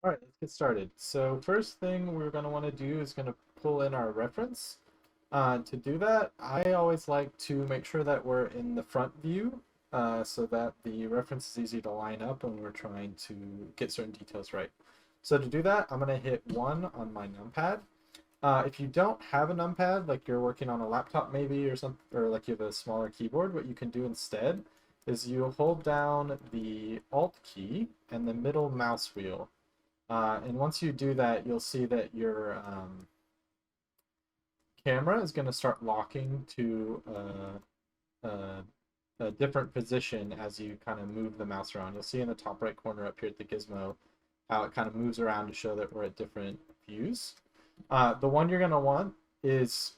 All right, let's get started. So first thing we're going to want to do is going to pull in our reference. To do that, I always like to make sure that we're in the front view so that the reference is easy to line up when we're trying to get certain details right. So to do that, I'm going to hit 1 on my numpad. If you don't have a numpad, like you're working on a laptop maybe or something, or like you have a smaller keyboard, what you can do instead is you hold down the Alt key and the middle mouse wheel. And once you do that, you'll see that your camera is going to start locking to a different position as you kind of move the mouse around. You'll see in the top right corner up here at the gizmo how it kind of moves around to show that we're at different views. The one you're going to want is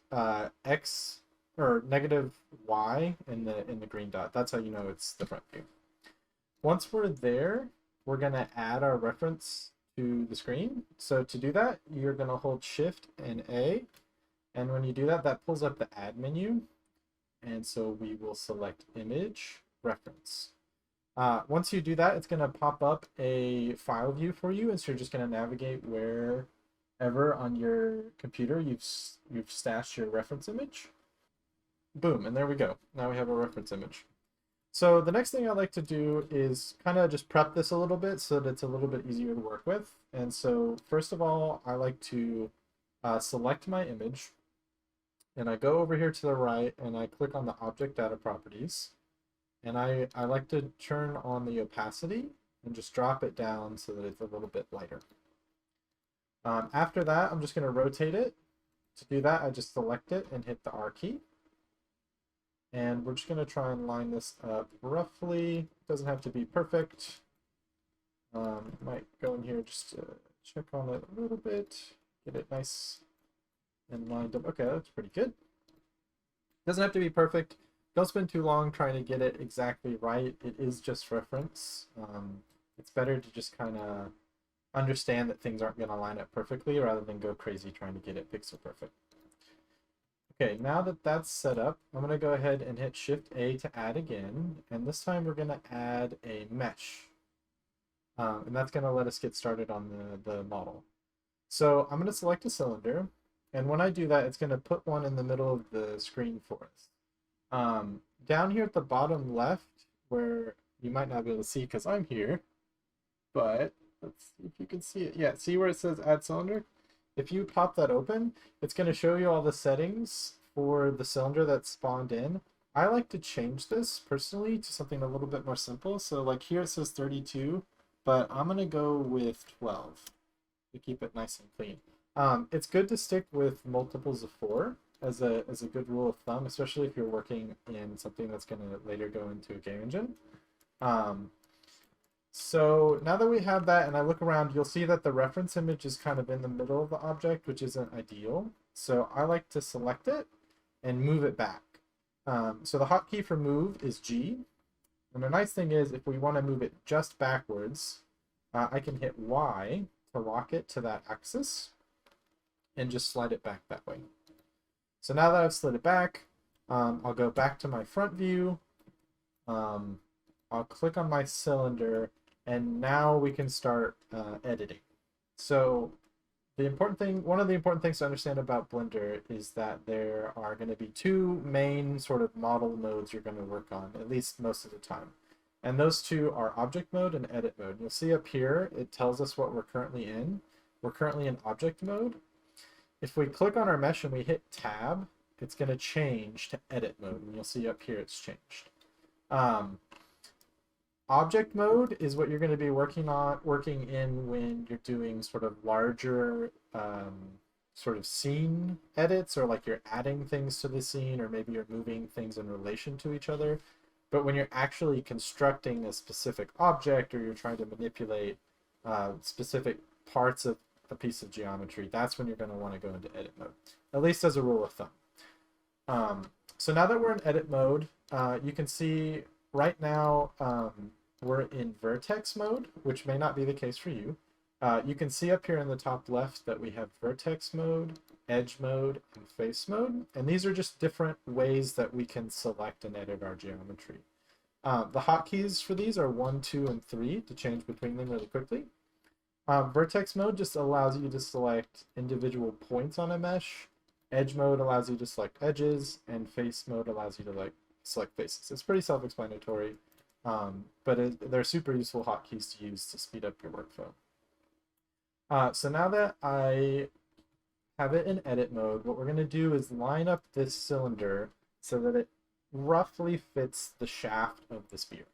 X or negative Y in the green dot. That's how you know it's the front view. Once we're there, we're going to add our reference to the screen. So to do that, you're going to hold Shift and A. And when you do that, that pulls up the Add menu. And so we will select Image, Reference. Once you do that, it's going to pop up a file view for you. And so you're just going to navigate wherever on your computer you've stashed your reference image. Boom, and there we go. Now we have a reference image. So the next thing I like to do is kind of just prep this a little bit so that it's a little bit easier to work with. And so first of all, I like to select my image, and I go over here to the right and I click on the object data properties. And I like to turn on the opacity and just drop it down so that it's a little bit lighter. After that, I'm just going to rotate it. To do that, I just select it and hit the R key. And we're just going to try and line this up roughly. Doesn't have to be perfect. Might go in here just to check on it a little bit. Get it nice and lined up. Okay, that's pretty good. Doesn't have to be perfect. Don't spend too long trying to get it exactly right. It is just reference. It's better to just kind of understand that things aren't going to line up perfectly rather than go crazy trying to get it pixel perfect. Okay, now that that's set up, I'm going to go ahead and hit Shift A to add again. And this time we're going to add a mesh. And that's going to let us get started on the model. So I'm going to select a cylinder. And when I do that, it's going to put one in the middle of the screen for us. Down here at the bottom left, where you might not be able to see because I'm here, but let's see if you can see it. Yeah, see where it says Add Cylinder? If you pop that open, it's going to show you all the settings for the cylinder that's spawned in. I like to change this personally to something a little bit more simple. So like here it says 32, but I'm going to go with 12 to keep it nice and clean. It's good to stick with multiples of 4 as a good rule of thumb, especially if you're working in something that's going to later go into a game engine. So now that we have that and I look around, you'll see that the reference image is kind of in the middle of the object, which isn't ideal. So I like to select it and move it back. So the hotkey for move is G. And the nice thing is if we want to move it just backwards, I can hit Y to lock it to that axis and just slide it back that way. So now that I've slid it back, I'll go back to my front view. I'll click on my cylinder, and now we can start editing. So one of the important things to understand about Blender is that there are going to be two main sort of model modes you're going to work on, at least most of the time. And those two are object mode and edit mode. You'll see up here, it tells us what we're currently in. We're currently in object mode. If we click on our mesh and we hit tab, it's going to change to edit mode. And you'll see up here it's changed. Object mode is what you're going to be working in when you're doing sort of larger sort of scene edits, or like you're adding things to the scene, or maybe you're moving things in relation to each other. But when you're actually constructing a specific object, or you're trying to manipulate specific parts of a piece of geometry, that's when you're going to want to go into edit mode, at least as a rule of thumb. So now that we're in edit mode, you can see right now we're in vertex mode, which may not be the case for you. You can see up here in the top left that we have vertex mode, edge mode, and face mode. And these are just different ways that we can select and edit our geometry. The hotkeys for these are 1, 2, and 3 to change between them really quickly. Vertex mode just allows you to select individual points on a mesh. Edge mode allows you to select edges, and face mode allows you to like select faces. It's pretty self-explanatory, but they're super useful hotkeys to use to speed up your workflow. So now that I have it in edit mode, what we're going to do is line up this cylinder so that it roughly fits the shaft of the spear.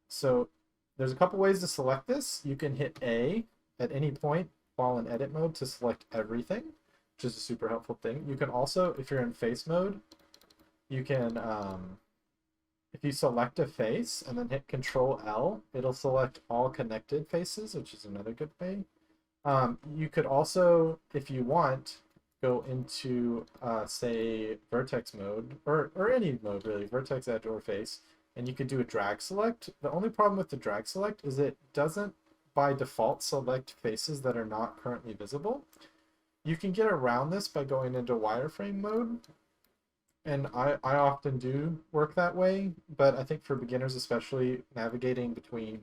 So there's a couple ways to select this. You can hit A at any point while in edit mode to select everything, which is a super helpful thing. You can also, if you're in face mode, you can, if you select a face and then hit Control L, it'll select all connected faces, which is another good way. You could also, if you want, go into, say, vertex mode, or any mode really, vertex, edge, or face, and you could do a drag select. The only problem with the drag select is it doesn't by default select faces that are not currently visible. You can get around this by going into wireframe mode, and I often do work that way, but I think for beginners especially, navigating between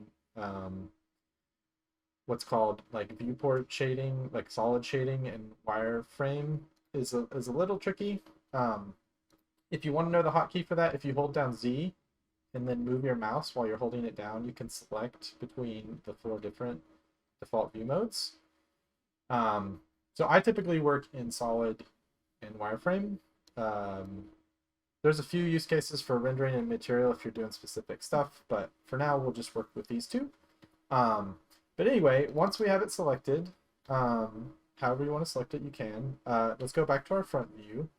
what's called like viewport shading, like solid shading, and wireframe is a little tricky. If you want to know the hotkey for that, if you hold down Z and then move your mouse while you're holding it down, you can select between the 4 different default view modes. So I typically work in solid and wireframe. There's a few use cases for rendering and material if you're doing specific stuff, but for now we'll just work with these two. But anyway, once we have it selected, however you want to select it, you can. Let's go back to our front view.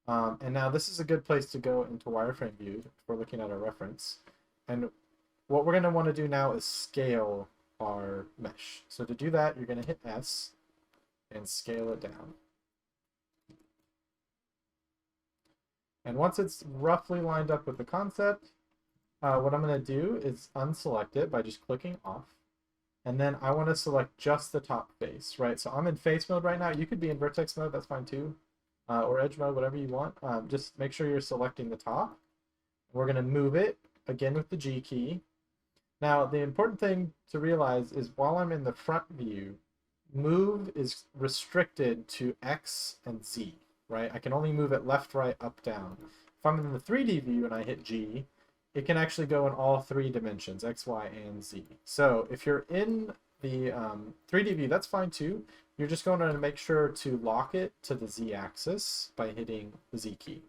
And now this is a good place to go into wireframe view if we're looking at our reference. And what we're going to want to do now is scale our mesh. So to do that, you're going to hit S and scale it down. And once it's roughly lined up with the concept, what I'm going to do is unselect it by just clicking off. And then I want to select just the top face, right? So I'm in face mode right now. You could be in vertex mode, that's fine too. Or edge mode, whatever you want. Just make sure you're selecting the top. We're going to move it, again with the G key. Now, the important thing to realize is while I'm in the front view, move is restricted to X and Z, right? I can only move it left, right, up, down. If I'm in the 3D view and I hit G, it can actually go in all 3 dimensions, X, Y, and Z. So if you're in the 3D view, that's fine too. You're just going to make sure to lock it to the Z axis by hitting the Z key.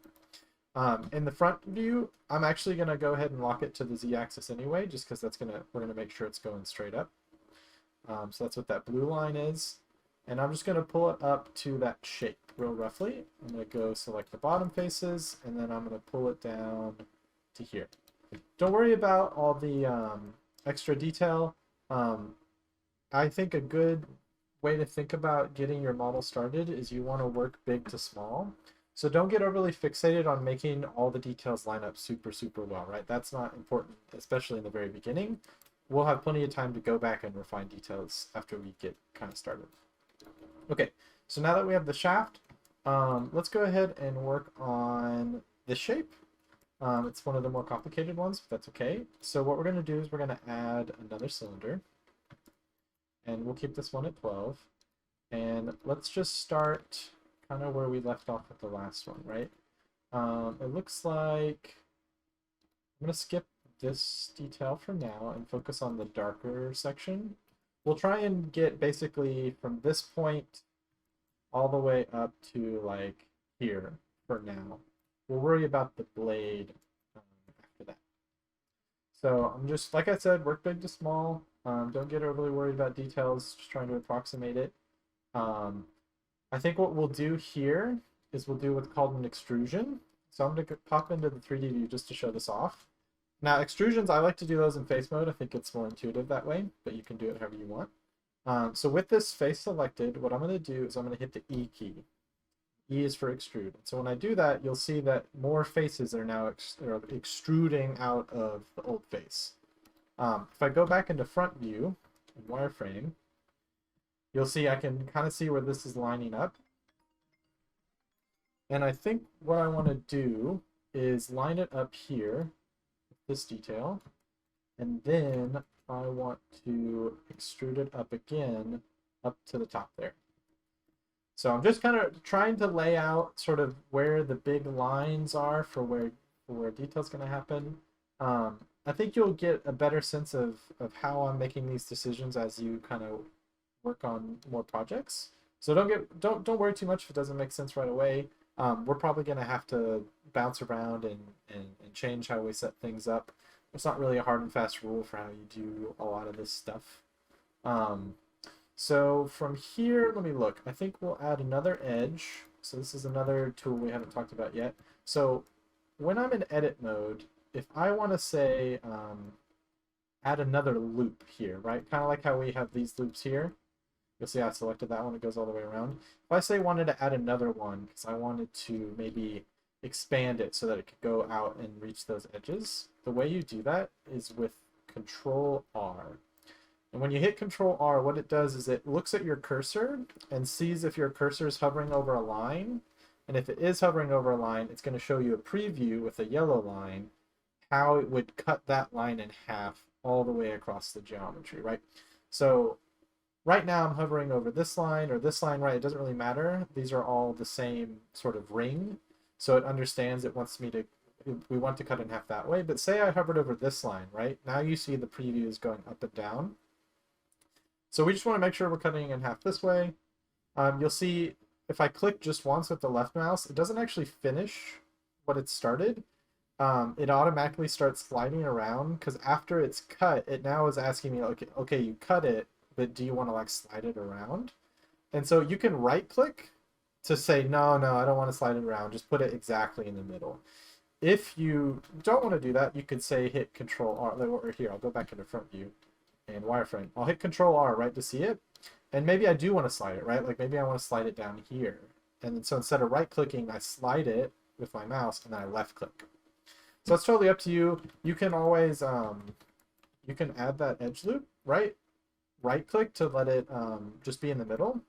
In the front view, I'm actually going to go ahead and lock it to the Z axis anyway, just because we're going to make sure it's going straight up. So that's what that blue line is. And I'm just going to pull it up to that shape real roughly. I'm going to go select the bottom faces, and then I'm going to pull it down to here. Don't worry about all the extra detail. I think a good way to think about getting your model started is you want to work big to small. So don't get overly fixated on making all the details line up super, super well, right? That's not important, especially in the very beginning. We'll have plenty of time to go back and refine details after we get kind of started. Okay, so now that we have the shaft, let's go ahead and work on this shape. It's one of the more complicated ones, but that's okay. So what we're going to do is we're going to add another cylinder. And we'll keep this one at 12. And let's just start kind of where we left off with the last one, right? It looks like I'm going to skip this detail for now and focus on the darker section. We'll try and get basically from this point all the way up to like here for now. We'll worry about the blade after that. So I'm just, like I said, work big to small. Don't get overly worried about details, just trying to approximate it. I think what we'll do here is we'll do what's called an extrusion. So I'm going to pop into the 3D view just to show this off. Now, extrusions, I like to do those in face mode. I think it's more intuitive that way, but you can do it however you want. So with this face selected, what I'm going to do is I'm going to hit the E key. E is for extrude. So when I do that, you'll see that more faces are now extruding out of the old face. If I go back into front view, in wireframe, you'll see I can kind of see where this is lining up. And I think what I want to do is line it up here with this detail, and then I want to extrude it up again, up to the top there. So I'm just kind of trying to lay out sort of where the big lines are for where detail's going to happen. I think you'll get a better sense of how I'm making these decisions as you kind of work on more projects. So don't worry too much if it doesn't make sense right away. We're probably going to have to bounce around and change how we set things up. It's not really a hard and fast rule for how you do a lot of this stuff. So from here, let me look. I think we'll add another edge. So this is another tool we haven't talked about yet. So when I'm in edit mode, if I want to say add another loop here, right? Kind of like how we have these loops here. You'll see I selected that one. It goes all the way around. If I say wanted to add another one because I wanted to maybe expand it so that it could go out and reach those edges, the way you do that is with Control R. And when you hit Control R, what it does is it looks at your cursor and sees if your cursor is hovering over a line. And if it is hovering over a line, it's going to show you a preview with a yellow line, how it would cut that line in half all the way across the geometry, right? So right now I'm hovering over this line or this line, right? It doesn't really matter. These are all the same sort of ring. So it understands it wants me to, we want to cut in half that way. But say I hovered over this line, right? Now you see the preview is going up and down. So we just want to make sure we're cutting in half this way. You'll see if I click just once with the left mouse, it doesn't actually finish what it started. It automatically starts sliding around because after it's cut, it now is asking me, okay, you cut it, but do you want to like slide it around? And so you can right click to say, no, I don't want to slide it around. Just put it exactly in the middle. If you don't want to do that, you could say hit Control R. Or here, I'll go back into front view and wireframe. I'll hit Control R, right, to see it. And maybe I do want to slide it, right? Like maybe I want to slide it down here. And so instead of right clicking, I slide it with my mouse and then I left click. So it's totally up to you. You can always, you can add that edge loop, right? Right click to let it just be in the middle.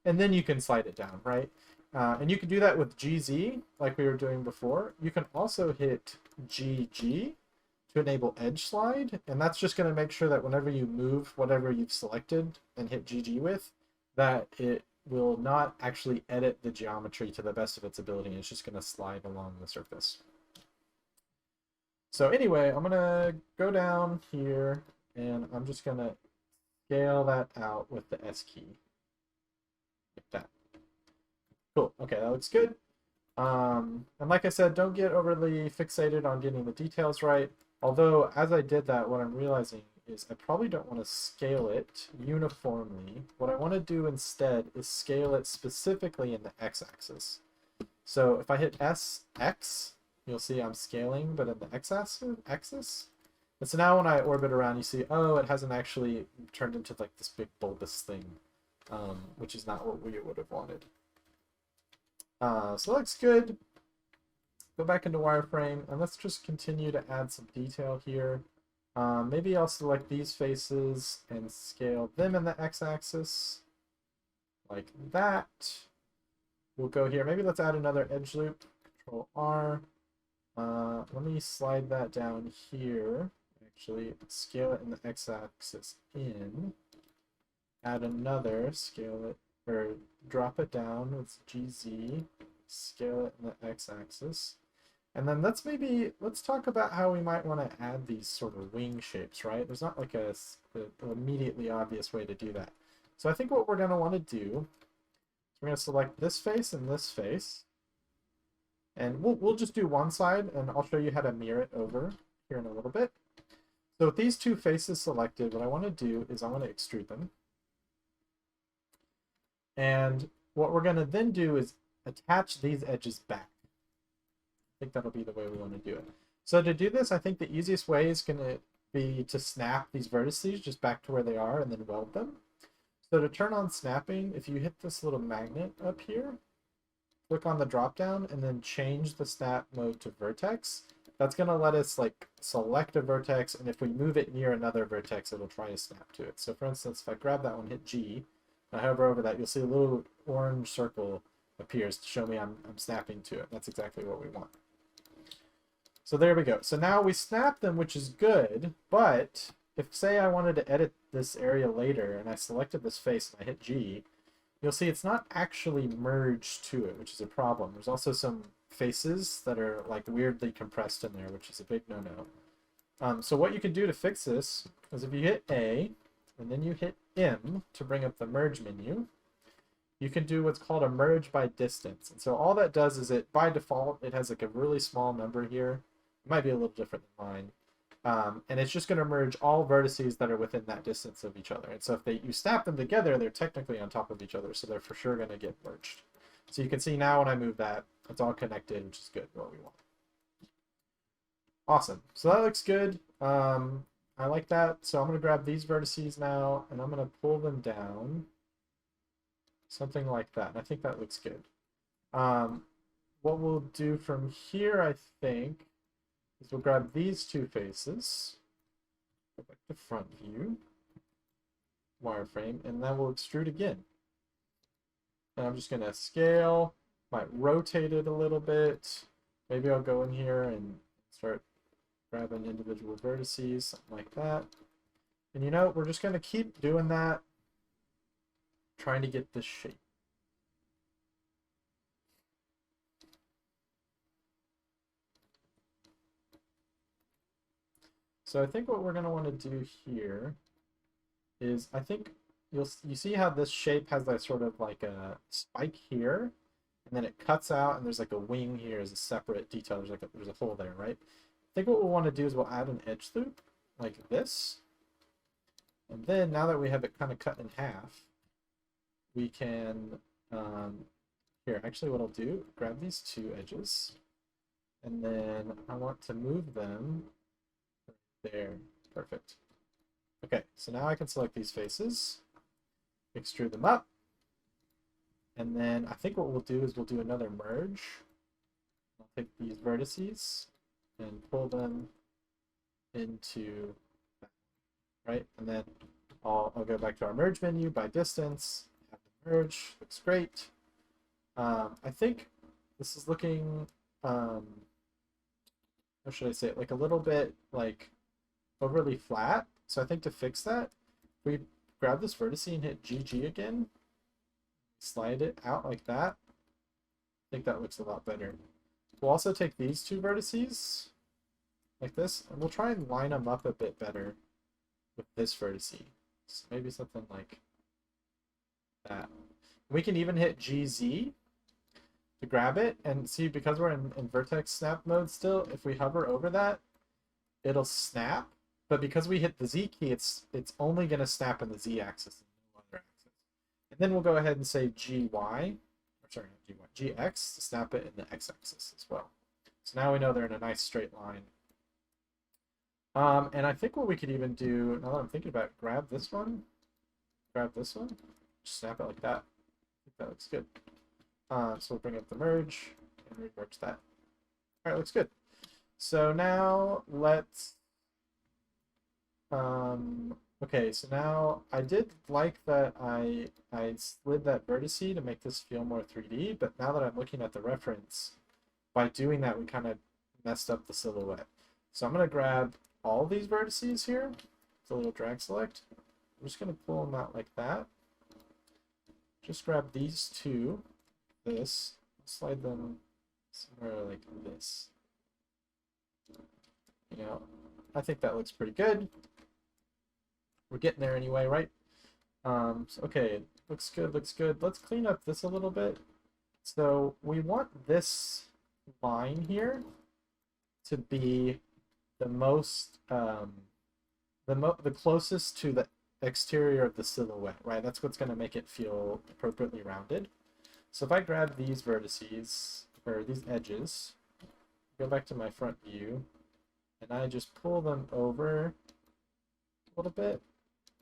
And then you can slide it down, right? And you can do that with GZ like we were doing before. You can also hit GG to enable edge slide, and that's just going to make sure that whenever you move whatever you've selected and hit GG with, that it will not actually edit the geometry to the best of its ability. It's just going to slide along the surface. So anyway, I'm going to go down here and I'm just going to scale that out with the S key. Like that. Cool. Okay, that looks good. And like I said, don't get overly fixated on getting the details right. Although, as I did that, what I'm realizing is I probably don't want to scale it uniformly. What I want to do instead is scale it specifically in the x-axis. So if I hit SX, you'll see I'm scaling, but in the x-axis. And so now when I orbit around, you see, oh, it hasn't actually turned into like this big bulbous thing, which is not what we would have wanted. So looks good. Go back into wireframe and let's just continue to add some detail here. Maybe I'll select these faces and scale them in the x-axis like that. We'll go here. Maybe let's add another edge loop. Control R. Let me slide that down here. Actually, scale it in the x-axis in. Add another, scale it, or drop it down with GZ. Scale it in the x-axis. And then let's talk about how we might want to add these sort of wing shapes, right? There's not like an immediately obvious way to do that. So I think what we're going to want to do is we're going to select this face and this face. And we'll just do one side, and I'll show you how to mirror it over here in a little bit. So with these two faces selected, what I want to do is I want to extrude them. And what we're going to then do is attach these edges back. I think that'll be the way we want to do it. So to do this, I think the easiest way is going to be to snap these vertices just back to where they are and then weld them. So to turn on snapping, if you hit this little magnet up here, click on the drop down and then change the snap mode to vertex. That's going to let us like select a vertex, and if we move it near another vertex, it'll try to snap to it. So for instance, if I grab that one, hit G, and I hover over that, you'll see a little orange circle appears to show me I'm snapping to it. That's exactly what we want. So there we go. So now we snap them, which is good, but if say I wanted to edit this area later and I selected this face and I hit G, you'll see it's not actually merged to it, which is a problem. There's also some faces that are like weirdly compressed in there, which is a big no-no. So what you can do to fix this is if you hit A and then you hit M to bring up the merge menu, you can do what's called a merge by distance. And so all that does is it, by default, it has like a really small number here. It might be a little different than mine. And it's just going to merge all vertices that are within that distance of each other. And so if you snap them together, they're technically on top of each other, so they're for sure going to get merged. So you can see now when I move that, it's all connected, which is good, what we want. Awesome. So that looks good. I like that. So I'm going to grab these vertices now, and I'm going to pull them down. Something like that. And I think that looks good. What we'll do from here, I think, is we'll grab these two faces, go back to front view, wireframe, and then we'll extrude again. And I'm just going to scale, might rotate it a little bit. Maybe I'll go in here and start grabbing individual vertices, something like that. And you know, we're just going to keep doing that, trying to get this shape. So I think what we're going to want to do here is, I think you see how this shape has that sort of like a spike here, and then it cuts out, and there's like a wing here as a separate detail. There's like there's a hole there, right? I think what we'll want to do is we'll add an edge loop like this, and then now that we have it kind of cut in half, we can here. Actually, what I'll do, grab these two edges, and then I want to move them. There, perfect. Okay, so now I can select these faces, extrude them up, and then I think what we'll do is we'll do another merge. I'll take these vertices and pull them into that, right? And then I'll go back to our merge menu by distance, have the merge, looks great. I think this is looking, how should I say it, like a little bit like overly flat. So I think to fix that, we grab this vertex and hit GG again, slide it out like that. I think that looks a lot better. We'll also take these two vertices like this, and we'll try and line them up a bit better with this vertex. So maybe something like that. We can even hit GZ to grab it, and see, because we're in vertex snap mode still, if we hover over that, it'll snap. But because we hit the Z key, it's only going to snap in the Z axis and no other axis. And then we'll go ahead and say GY, or sorry, not GY, GX to snap it in the X axis as well. So now we know they're in a nice straight line. And I think what we could even do, now that I'm thinking about it, grab this one, just snap it like that. I think that looks good. So we'll bring up the merge and remerge that. All right, looks good. So now let's okay, so now I did like that I slid that vertex to make this feel more 3D, but now that I'm looking at the reference, by doing that we kind of messed up the silhouette. So I'm going to grab all these vertices here, it's a little drag select. I'm just going to pull them out like that. Just grab these two, this, slide them somewhere like this. You know, I think that looks pretty good. We're getting there anyway, right? So, okay, looks good, looks good. Let's clean up this a little bit. So we want this line here to be the most, the closest to the exterior of the silhouette, right? That's what's going to make it feel appropriately rounded. So if I grab these vertices, or these edges, go back to my front view, and I just pull them over a little bit,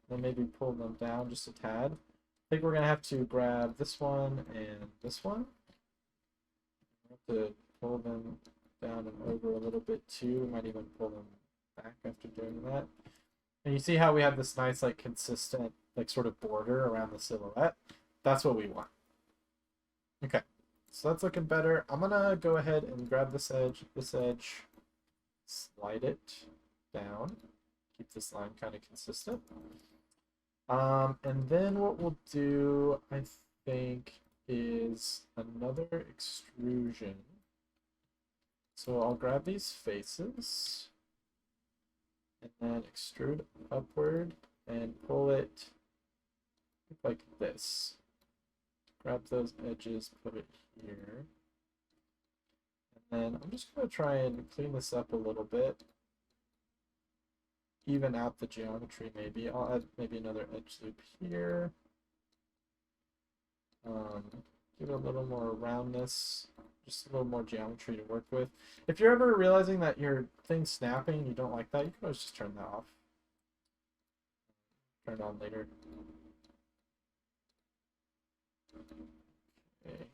then maybe pull them down just a tad. I think we're going to have to grab this one and this one. We have to pull them down and over a little bit too. We might even pull them back after doing that. And you see how we have this nice, like, consistent, like, sort of border around the silhouette? That's what we want. Okay, so that's looking better. I'm going to go ahead and grab this edge, slide it down, Keep this line kind of consistent. And then what we'll do, I think, is another extrusion. So I'll grab these faces and then extrude upward and pull it like this. Grab those edges, put it here. And then I'm just going to try and clean this up a little bit. Even out the geometry maybe. I'll add maybe another edge loop here. Give it a little more roundness, just a little more geometry to work with. If you're ever realizing that your thing's snapping and you don't like that, you can always just turn that off. Turn it on later. Okay.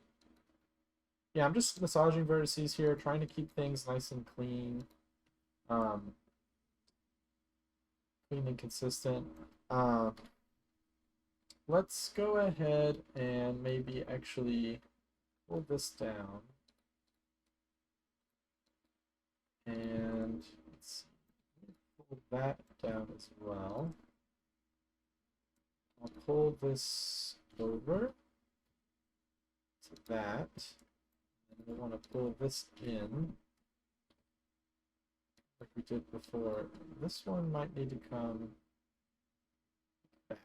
Yeah, I'm just massaging vertices here, trying to keep things nice and clean. Clean and consistent. Let's go ahead and maybe actually pull this down. And let's see, pull that down as well. I'll pull this over to that. And we want to pull this in like we did before. This one might need to come back.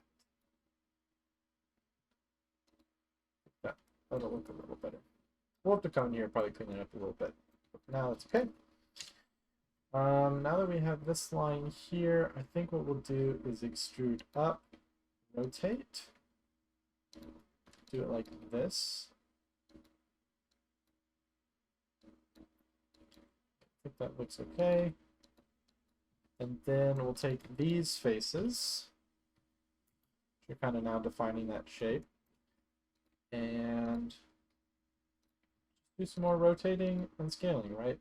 That'll look a little better. We'll have to come in here and probably clean it up a little bit. But for now, it's okay. Now that we have this line here, I think what we'll do is extrude up, rotate, do it like this. I think that looks okay. And then we'll take these faces, which are kind of now defining that shape, and do some more rotating and scaling, right?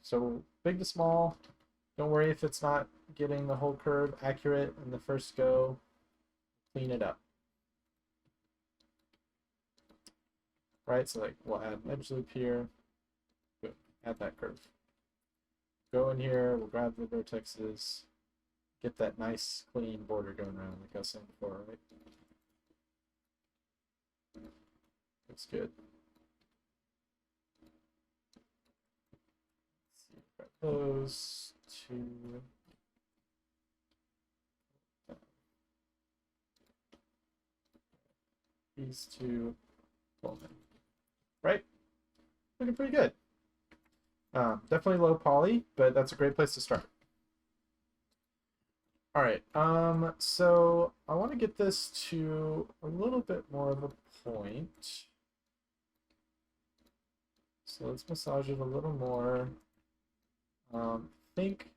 So big to small, don't worry if it's not getting the whole curve accurate in the first go, clean it up. Right, so like we'll add an edge loop here, good, add that curve. Go in here, we'll grab the vertexes, get that nice clean border going around like I was saying before, right? Looks good. Let's see, grab those two. These two, right? Looking pretty good. Definitely low poly, but that's a great place to start. All right, so I want to get this to a little bit more of a point. So let's massage it a little more. I think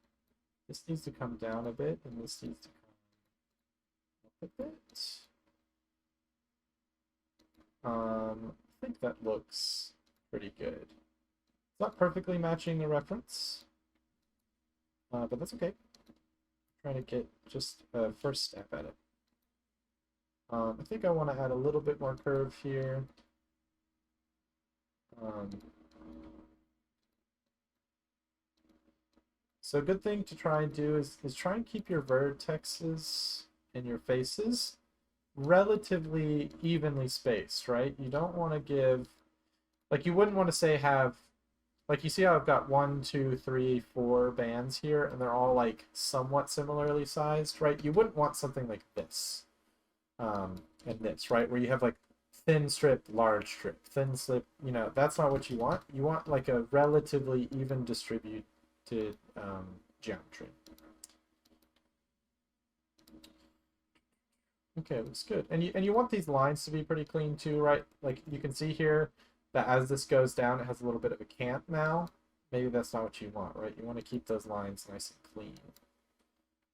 this needs to come down a bit, and this needs to come up a bit. I think that looks pretty good. It's not perfectly matching the reference, but that's okay. Trying to get just a first step at it. I think I want to add a little bit more curve here. So a good thing to try and do is try and keep your vertexes and your faces relatively evenly spaced, right? You don't want to give, like, you wouldn't want to say have, like, you see how I've got 1, 2, 3, 4 bands here, and they're all like somewhat similarly sized, right? You wouldn't want something like this, and this, right, where you have like thin strip, large strip, thin strip. You know, that's not what you want. You want like a relatively even distributed geometry. Okay, looks good. And you want these lines to be pretty clean too, right? Like you can see here that as this goes down, it has a little bit of a cant now. Maybe that's not what you want, right? You want to keep those lines nice and clean.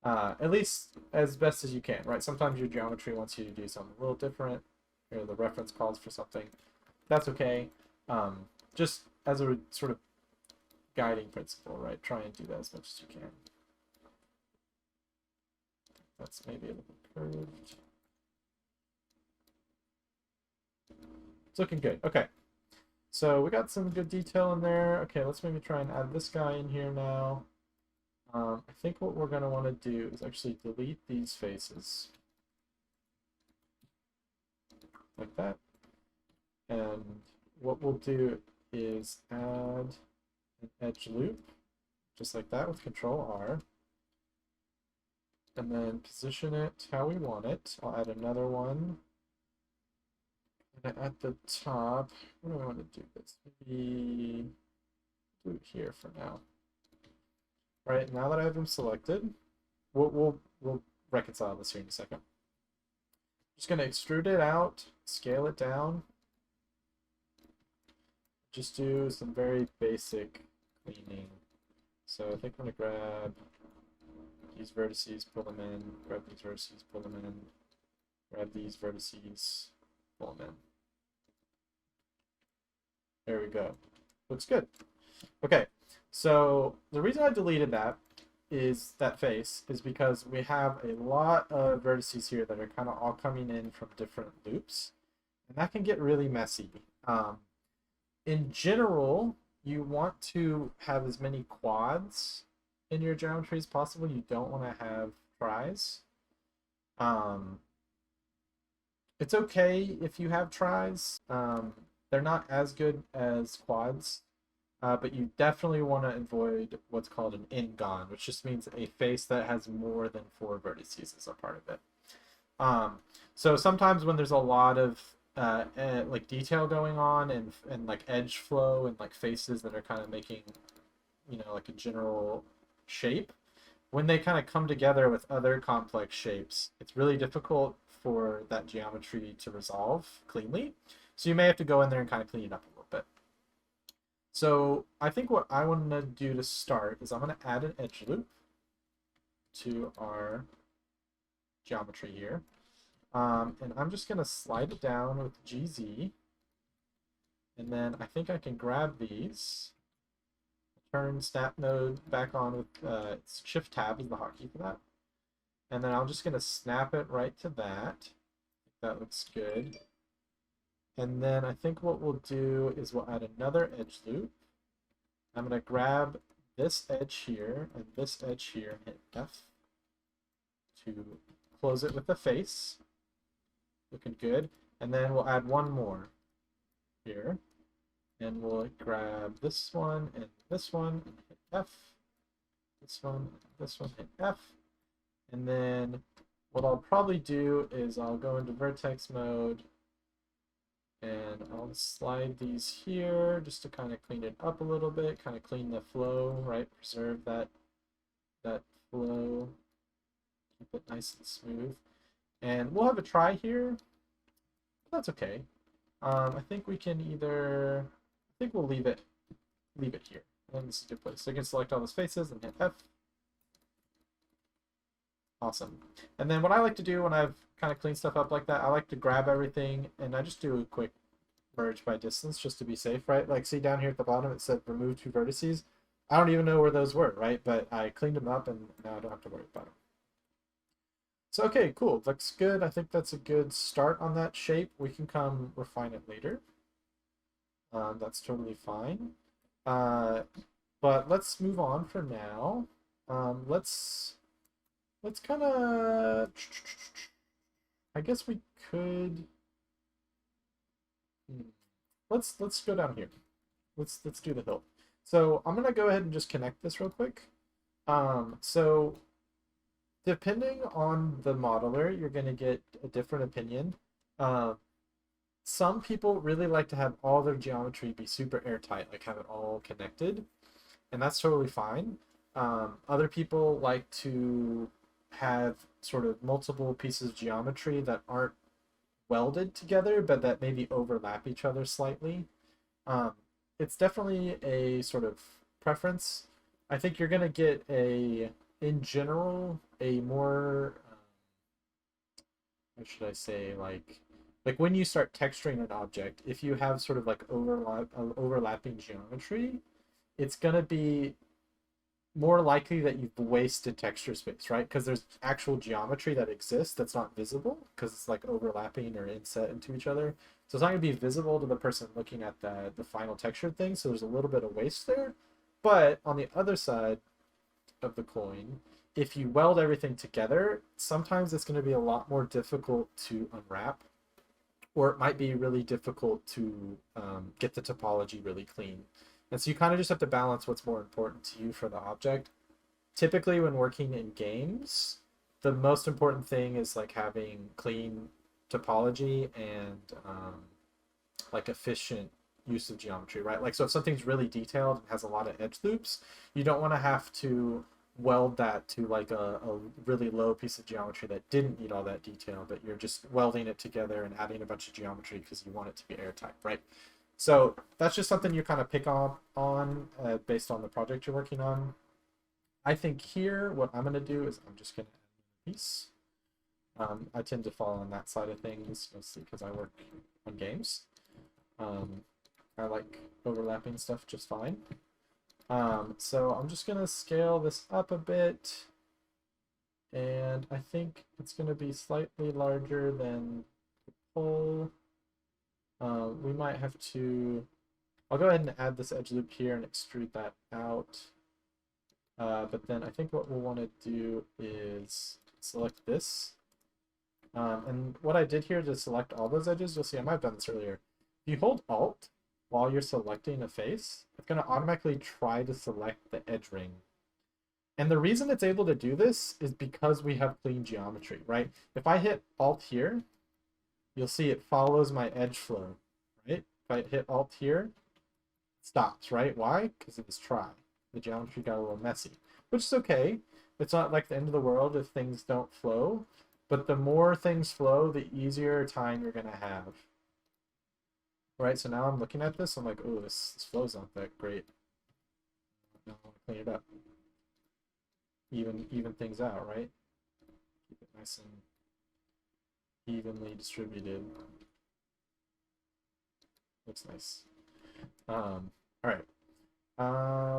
At least as best as you can, right? Sometimes your geometry wants you to do something a little different. You know, the reference calls for something. That's okay. Just as a sort of guiding principle, right? Try and do that as much as you can. That's maybe a little curved. It's looking good. Okay. So we got some good detail in there. Okay, let's maybe try and add this guy in here now. I think what we're going to want to do is actually delete these faces like that. And what we'll do is add an edge loop, just like that with Control R. And then position it how we want it. I'll add another one. And at the top, what do I want to do this? Maybe do it here for now. All right, now that I have them selected, we'll reconcile this here in a second. Just gonna extrude it out, scale it down. Just do some very basic cleaning. So I think I'm gonna grab these vertices, pull them in, grab these vertices, pull them in, grab these vertices, pull them in. There we go. Looks good. Okay, so the reason I deleted that face is because we have a lot of vertices here that are kind of all coming in from different loops, and that can get really messy. In general, you want to have as many quads in your geometry as possible. You don't want to have tries. It's okay if you have tries. They're not as good as quads, but you definitely want to avoid what's called an in-gon, which just means a face that has more than 4 vertices as a part of it. So sometimes when there's a lot of like detail going on and like edge flow and like faces that are kind of making, you know, like a general shape, when they kind of come together with other complex shapes, it's really difficult for that geometry to resolve cleanly. So you may have to go in there and kind of clean it up a little bit. So I think what I want to do to start is I'm going to add an edge loop to our geometry here. And I'm just going to slide it down with GZ. And then I think I can grab these, turn snap node back on with shift tab is the hotkey for that. And then I'm just going to snap it right to that. That looks good. And then I think what we'll do is we'll add another edge loop. I'm going to grab this edge here and this edge here and hit F to close it with the face. Looking good. And then we'll add one more here. And we'll grab this one and hit F. This one, hit F. And then what I'll probably do is I'll go into vertex mode and I'll slide these here just to kind of clean it up a little bit, kind of clean the flow, right? Preserve that flow, keep it nice and smooth. And we'll have a try here. That's okay. I think we can either, I think we'll leave it here. I think this is a good place. So you can select all those faces and hit F. Awesome. And then what I like to do when I've kind of cleaned stuff up like that, I like to grab everything and I just do a quick merge by distance just to be safe, right? Like see down here at the bottom it said remove 2 vertices. I don't even know where those were, right? But I cleaned them up and now I don't have to worry about them. So okay, cool. Looks good. I think that's a good start on that shape. We can come refine it later. That's totally fine. But let's move on for now. Let's kind of, I guess we could, let's go down here. Let's do the hill. So I'm gonna go ahead and just connect this real quick. So depending on the modeler, you're gonna get a different opinion. Some people really like to have all their geometry be super airtight, like have it all connected, and that's totally fine. Other people like to have sort of multiple pieces of geometry that aren't welded together, but that maybe overlap each other slightly. It's definitely a sort of preference. I think you're going to get in general, a more, how should I say, like when you start texturing an object, if you have sort of like overlapping geometry, it's going to be more likely that you've wasted texture space, right? Because there's actual geometry that exists that's not visible because it's like overlapping or inset into each other. So it's not going to be visible to the person looking at the final textured thing. So there's a little bit of waste there. But on the other side, of the coin, if you weld everything together, sometimes it's going to be a lot more difficult to unwrap, or it might be really difficult to get the topology really clean. And so you kind of just have to balance what's more important to you for the object. Typically, when working in games, the most important thing is like having clean topology and like efficient use of geometry, right? Like, so if something's really detailed and has a lot of edge loops, you don't want to have to weld that to like a really low piece of geometry that didn't need all that detail, but you're just welding it together and adding a bunch of geometry because you want it to be airtight, right? So that's just something you kind of pick on based on the project you're working on. I think here what I'm going to do is I'm just going to add a piece. I tend to fall on that side of things mostly because I work on games. I like overlapping stuff just fine. So I'm just going to scale this up a bit. And I think it's going to be slightly larger than the pole. We might have to... I'll go ahead and add this edge loop here and extrude that out. But then I think what we'll want to do is select this. And what I did here to select all those edges, you'll see I might have done this earlier. If you hold Alt while you're selecting a face, it's going to automatically try to select the edge ring. And the reason it's able to do this is because we have clean geometry, right? If I hit Alt here, you'll see it follows my edge flow, right? If I hit Alt here, it stops, right? Why? Because it was try. The geometry got a little messy, which is okay. It's not like the end of the world if things don't flow, but the more things flow, the easier time you're going to have. Right, so now I'm looking at this, I'm like, oh, this flow's not that great. Now I want to clean it up. Even things out, right? Keep it nice and evenly distributed. Looks nice. All right.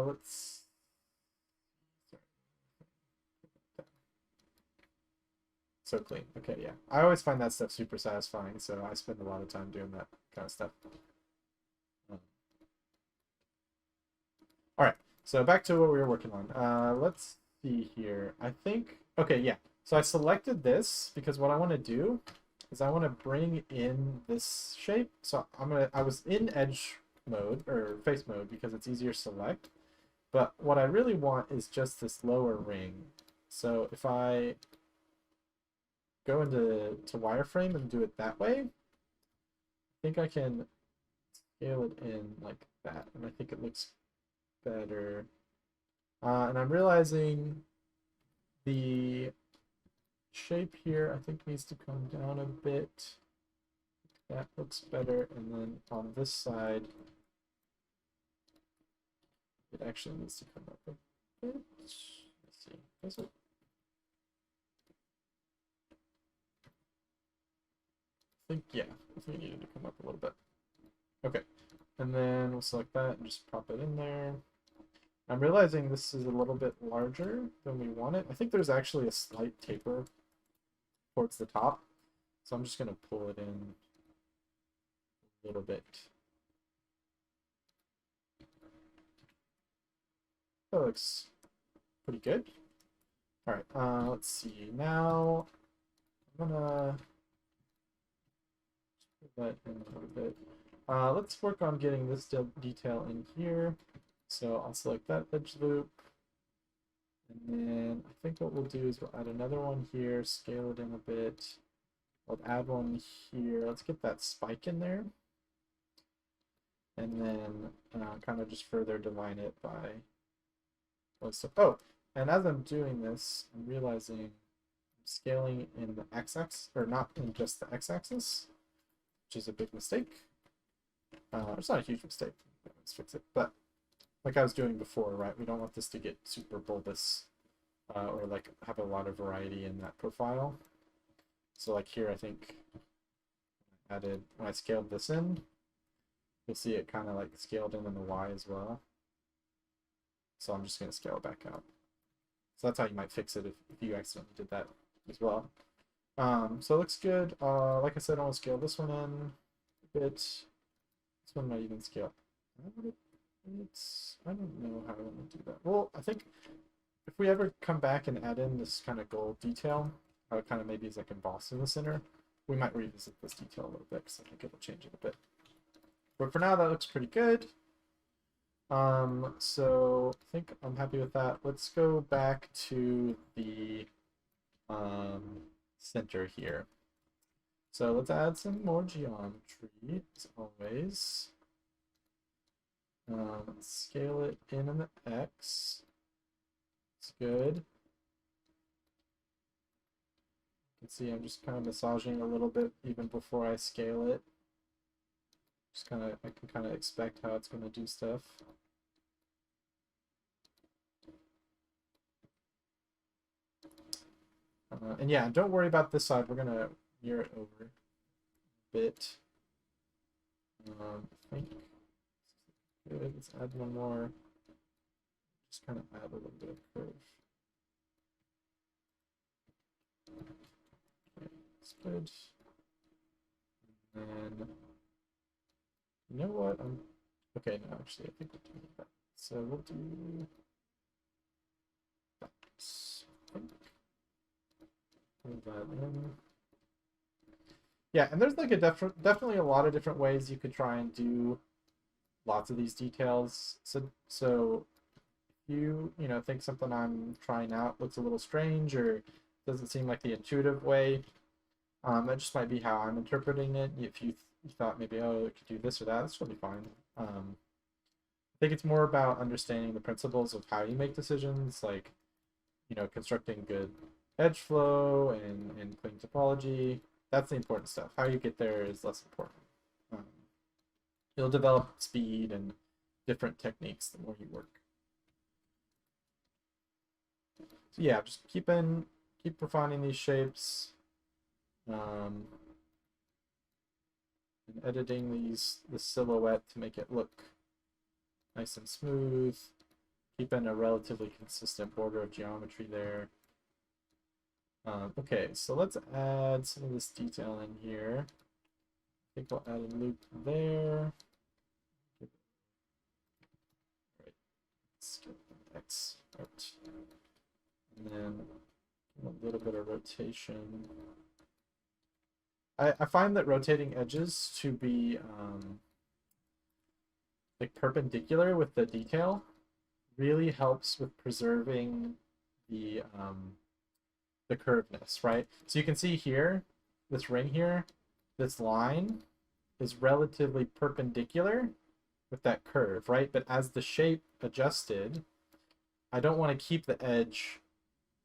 Let's... So clean. Okay, yeah. I always find that stuff super satisfying, so I spend a lot of time doing that kind of stuff. All right, so back to what we were working on. Let's see here. I think, okay, yeah. So I selected this because what I want to do is I want to bring in this shape. So I was in edge mode or face mode because it's easier to select. But what I really want is just this lower ring. So if I go into wireframe and do it that way, I think I can scale it in like that, and I think it looks better. And I'm realizing the shape here I think needs to come down a bit. That looks better, and then on this side it actually needs to come up a bit. Let's see, does it? I think, yeah, I think it needed to come up a little bit. Okay, and then we'll select that and just pop it in there. I'm realizing this is a little bit larger than we want it. I think there's actually a slight taper towards the top, so I'm just going to pull it in a little bit. That looks pretty good. All right, let's see. Now I'm gonna put that in a little bit. Let's work on getting this detail in here. So I'll select that edge loop. And then I think what we'll do is we'll add another one here, scale it in a bit. I'll add one here. Let's get that spike in there. And then kind of just further divide it by... Oh, and as I'm doing this, I'm realizing I'm scaling in the x-axis, or not in just the x-axis, which is a big mistake. It's not a huge mistake. Let's fix it. But like I was doing before, right? We don't want this to get super bulbous or like have a lot of variety in that profile. So like here, I think when I scaled this in, you'll see it kind of like scaled in the Y as well. So I'm just going to scale it back out. So that's how you might fix it if you accidentally did that as well. So it looks good. Like I said, I want to scale this one in a bit. This one might even scale. I don't know how I want to do that. Well, I think if we ever come back and add in this kind of gold detail, how it kind of maybe is like embossed in the center, we might revisit this detail a little bit because I think it'll change it a bit. But for now, that looks pretty good. So I think I'm happy with that. Let's go back to the center here. So let's add some more geometry, as always. Scale it in the X. It's good. You can see I'm just kind of massaging a little bit even before I scale it. Just kind of, I can kind of expect how it's going to do stuff. And yeah, don't worry about this side. We're going to mirror it over a bit. I think good. Let's add one more. Just kind of add a little bit of curve. Okay, that's good. And then, you know what? Okay, no, actually, I think we'll do that. So we'll do that. Put that in. Yeah, and there's like a definitely a lot of different ways you could try and do lots of these details. So you know think something I'm trying out looks a little strange or doesn't seem like the intuitive way, that just might be how I'm interpreting it. If you thought maybe, oh, it could do this or that, that's really fine. I think it's more about understanding the principles of how you make decisions, like, you know, constructing good edge flow and clean topology. That's the important stuff. How you get there is less important. You'll develop speed and different techniques the more you work. So yeah, just keep refining these shapes, and editing the silhouette to make it look nice and smooth. Keeping a relatively consistent border of geometry there. Okay, so let's add some of this detail in here. I think we'll add a loop there. Right. Let's get the X out. And then a little bit of rotation. I find that rotating edges to be like perpendicular with the detail really helps with preserving the curvedness, right? So you can see here, this ring here, this line is relatively perpendicular with that curve, right? But as the shape adjusted, I don't want to keep the edge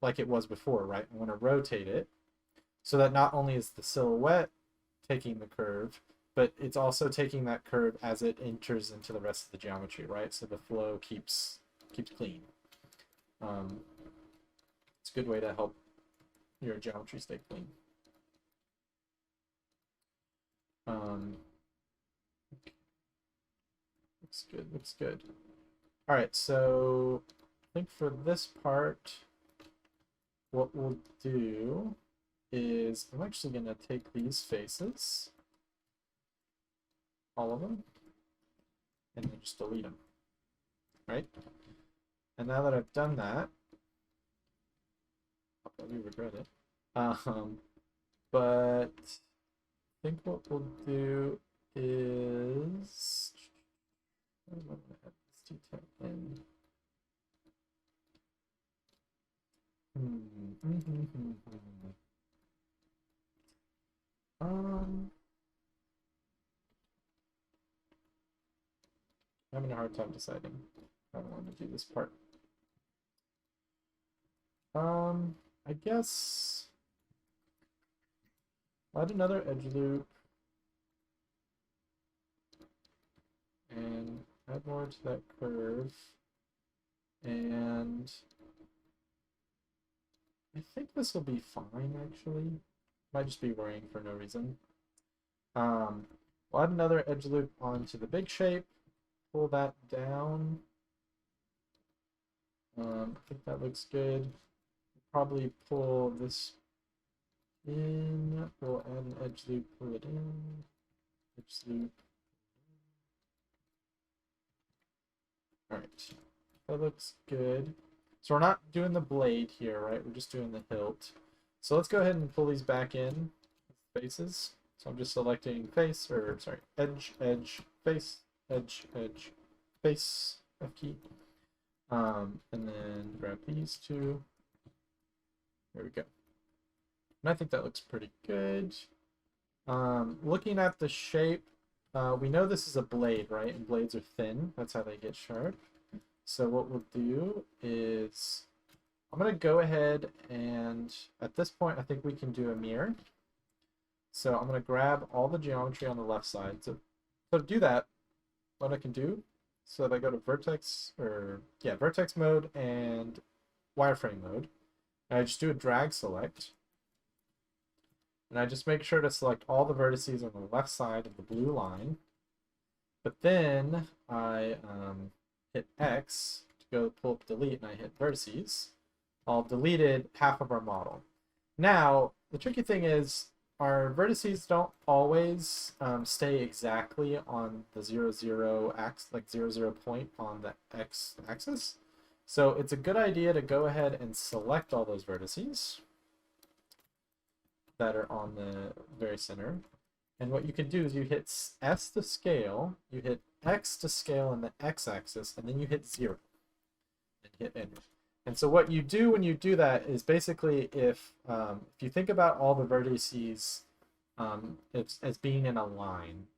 like it was before, right? I want to rotate it so that not only is the silhouette taking the curve, but it's also taking that curve as it enters into the rest of the geometry, right? So the flow keeps clean. It's a good way to help your geometry stay clean. Looks good, looks good. All right, so I think for this part, what we'll do is I'm actually going to take these faces, all of them, and then just delete them, right? And now that I've done that, I'll probably regret it. But I think what we'll do is I'm going to add this detail in. I'm having a hard time deciding how I want to do this part. I guess I'll add another edge loop and add more to that curve. And I think this will be fine, actually. Might just be worrying for no reason. We'll add another edge loop onto the big shape, pull that down. I think that looks good. Probably pull this in. We'll add an edge loop, pull it in. Edge loop. All right, that looks good. So we're not doing the blade here, right? We're just doing the hilt. So let's go ahead and pull these back in, faces. So I'm just selecting face, or sorry, edge, edge, face, edge, edge, face, F key. And then grab these two. There we go. And I think that looks pretty good. Looking at the shape, we know this is a blade, right? And blades are thin. That's how they get sharp. So what we'll do is I'm going to go ahead and at this point, I think we can do a mirror. So I'm going to grab all the geometry on the left side. So to do that, what I can do, so if I go to vertex mode and wireframe mode, and I just do a drag select. And I just make sure to select all the vertices on the left side of the blue line. But then I hit X to go pull up delete, and I hit vertices. I'll deleted half of our model. Now, the tricky thing is our vertices don't always stay exactly on the 0, 0 axis, like 0, 0 point on the X axis. So it's a good idea to go ahead and select all those vertices that are on the very center. And what you can do is you hit S to scale, you hit X to scale on the X axis, and then you hit 0 and hit enter. And so what you do when you do that is basically if you think about all the vertices as being in a line,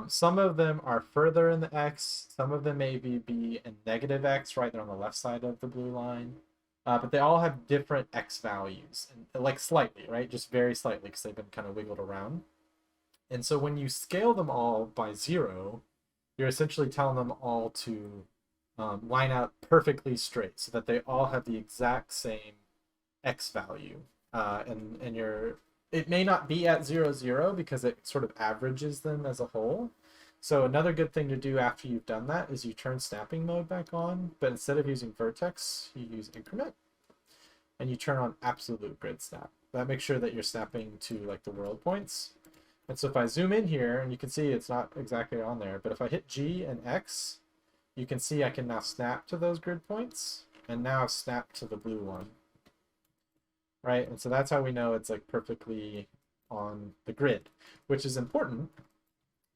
some of them are further in the X, some of them maybe be in negative X right there on the left side of the blue line. But they all have different X values, and like slightly, right? Just very slightly because they've been kind of wiggled around. And so when you scale them all by 0, you're essentially telling them all to line out perfectly straight so that they all have the exact same X value. And it may not be at 0, 0 because it sort of averages them as a whole. So another good thing to do after you've done that is you turn snapping mode back on, but instead of using vertex, you use increment, and you turn on absolute grid snap. That makes sure that you're snapping to like the world points. And so if I zoom in here, and you can see it's not exactly on there, but if I hit G and X, you can see I can now snap to those grid points, and now I've snapped to the blue one. Right? And so that's how we know it's like perfectly on the grid, which is important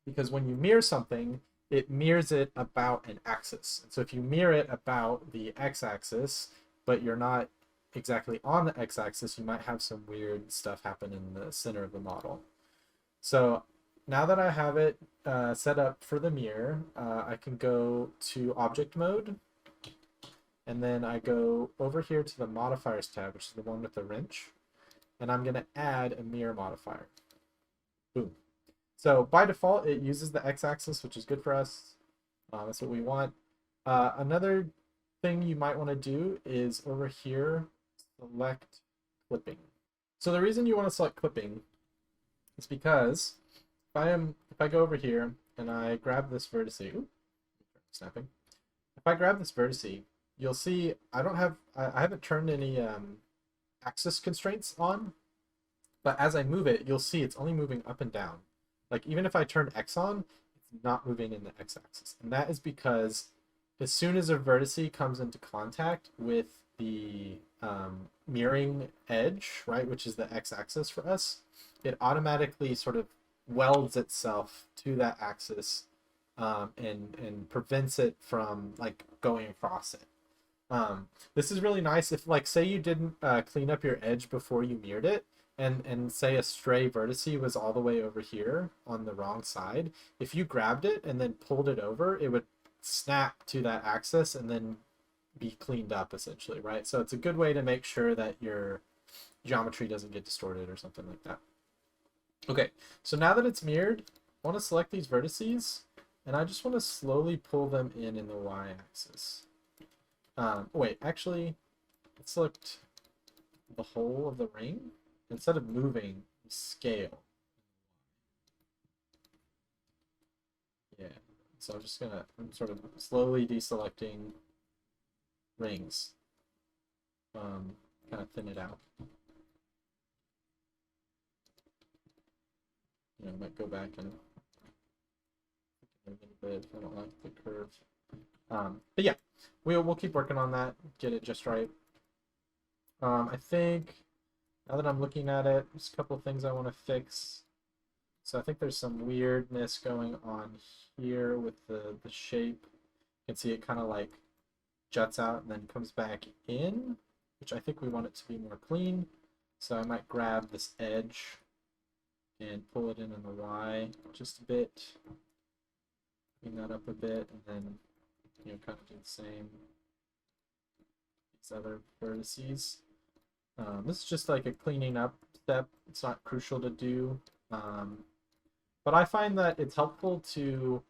because when you mirror something, it mirrors it about an axis. And so if you mirror it about the x-axis, but you're not exactly on the x-axis, you might have some weird stuff happen in the center of the model. So now that I have it set up for the mirror, I can go to object mode, and then I go over here to the modifiers tab, which is the one with the wrench, and I'm going to add a mirror modifier. Boom. So by default, it uses the x-axis, which is good for us. That's what we want. Another thing you might want to do is over here, select clipping. So the reason you want to select clipping is because if I go over here and I grab this vertice, snapping. If I grab this vertice, you'll see I haven't turned any axis constraints on, but as I move it, you'll see it's only moving up and down. Like even if I turn X on, it's not moving in the X-axis. And that is because as soon as a vertice comes into contact with the mirroring edge, right, which is the X-axis for us, it automatically sort of welds itself to that axis and prevents it from like going across it. This is really nice if, like, say you didn't clean up your edge before you mirrored it, and say a stray vertice was all the way over here on the wrong side. If you grabbed it and then pulled it over, it would snap to that axis and then be cleaned up essentially, right? So it's a good way to make sure that your geometry doesn't get distorted or something like that. Okay, so now that it's mirrored, I want to select these vertices, and I just want to slowly pull them in the y-axis. Wait, actually, let's select the whole of the ring. Instead of moving, scale. Yeah, so I'm sort of slowly deselecting rings. Kind of thin it out. You know, I might go back and a little bit if I don't like the curve. But yeah, we'll keep working on that, get it just right. I think now that I'm looking at it, there's a couple of things I want to fix. So I think there's some weirdness going on here with the shape. You can see it kind of like juts out and then comes back in, which I think we want it to be more clean. So I might grab this edge and pull it in the Y just a bit, clean that up a bit, and then kind of do the same these other vertices. This is just like a cleaning up step. It's not crucial to do, but I find that it's helpful to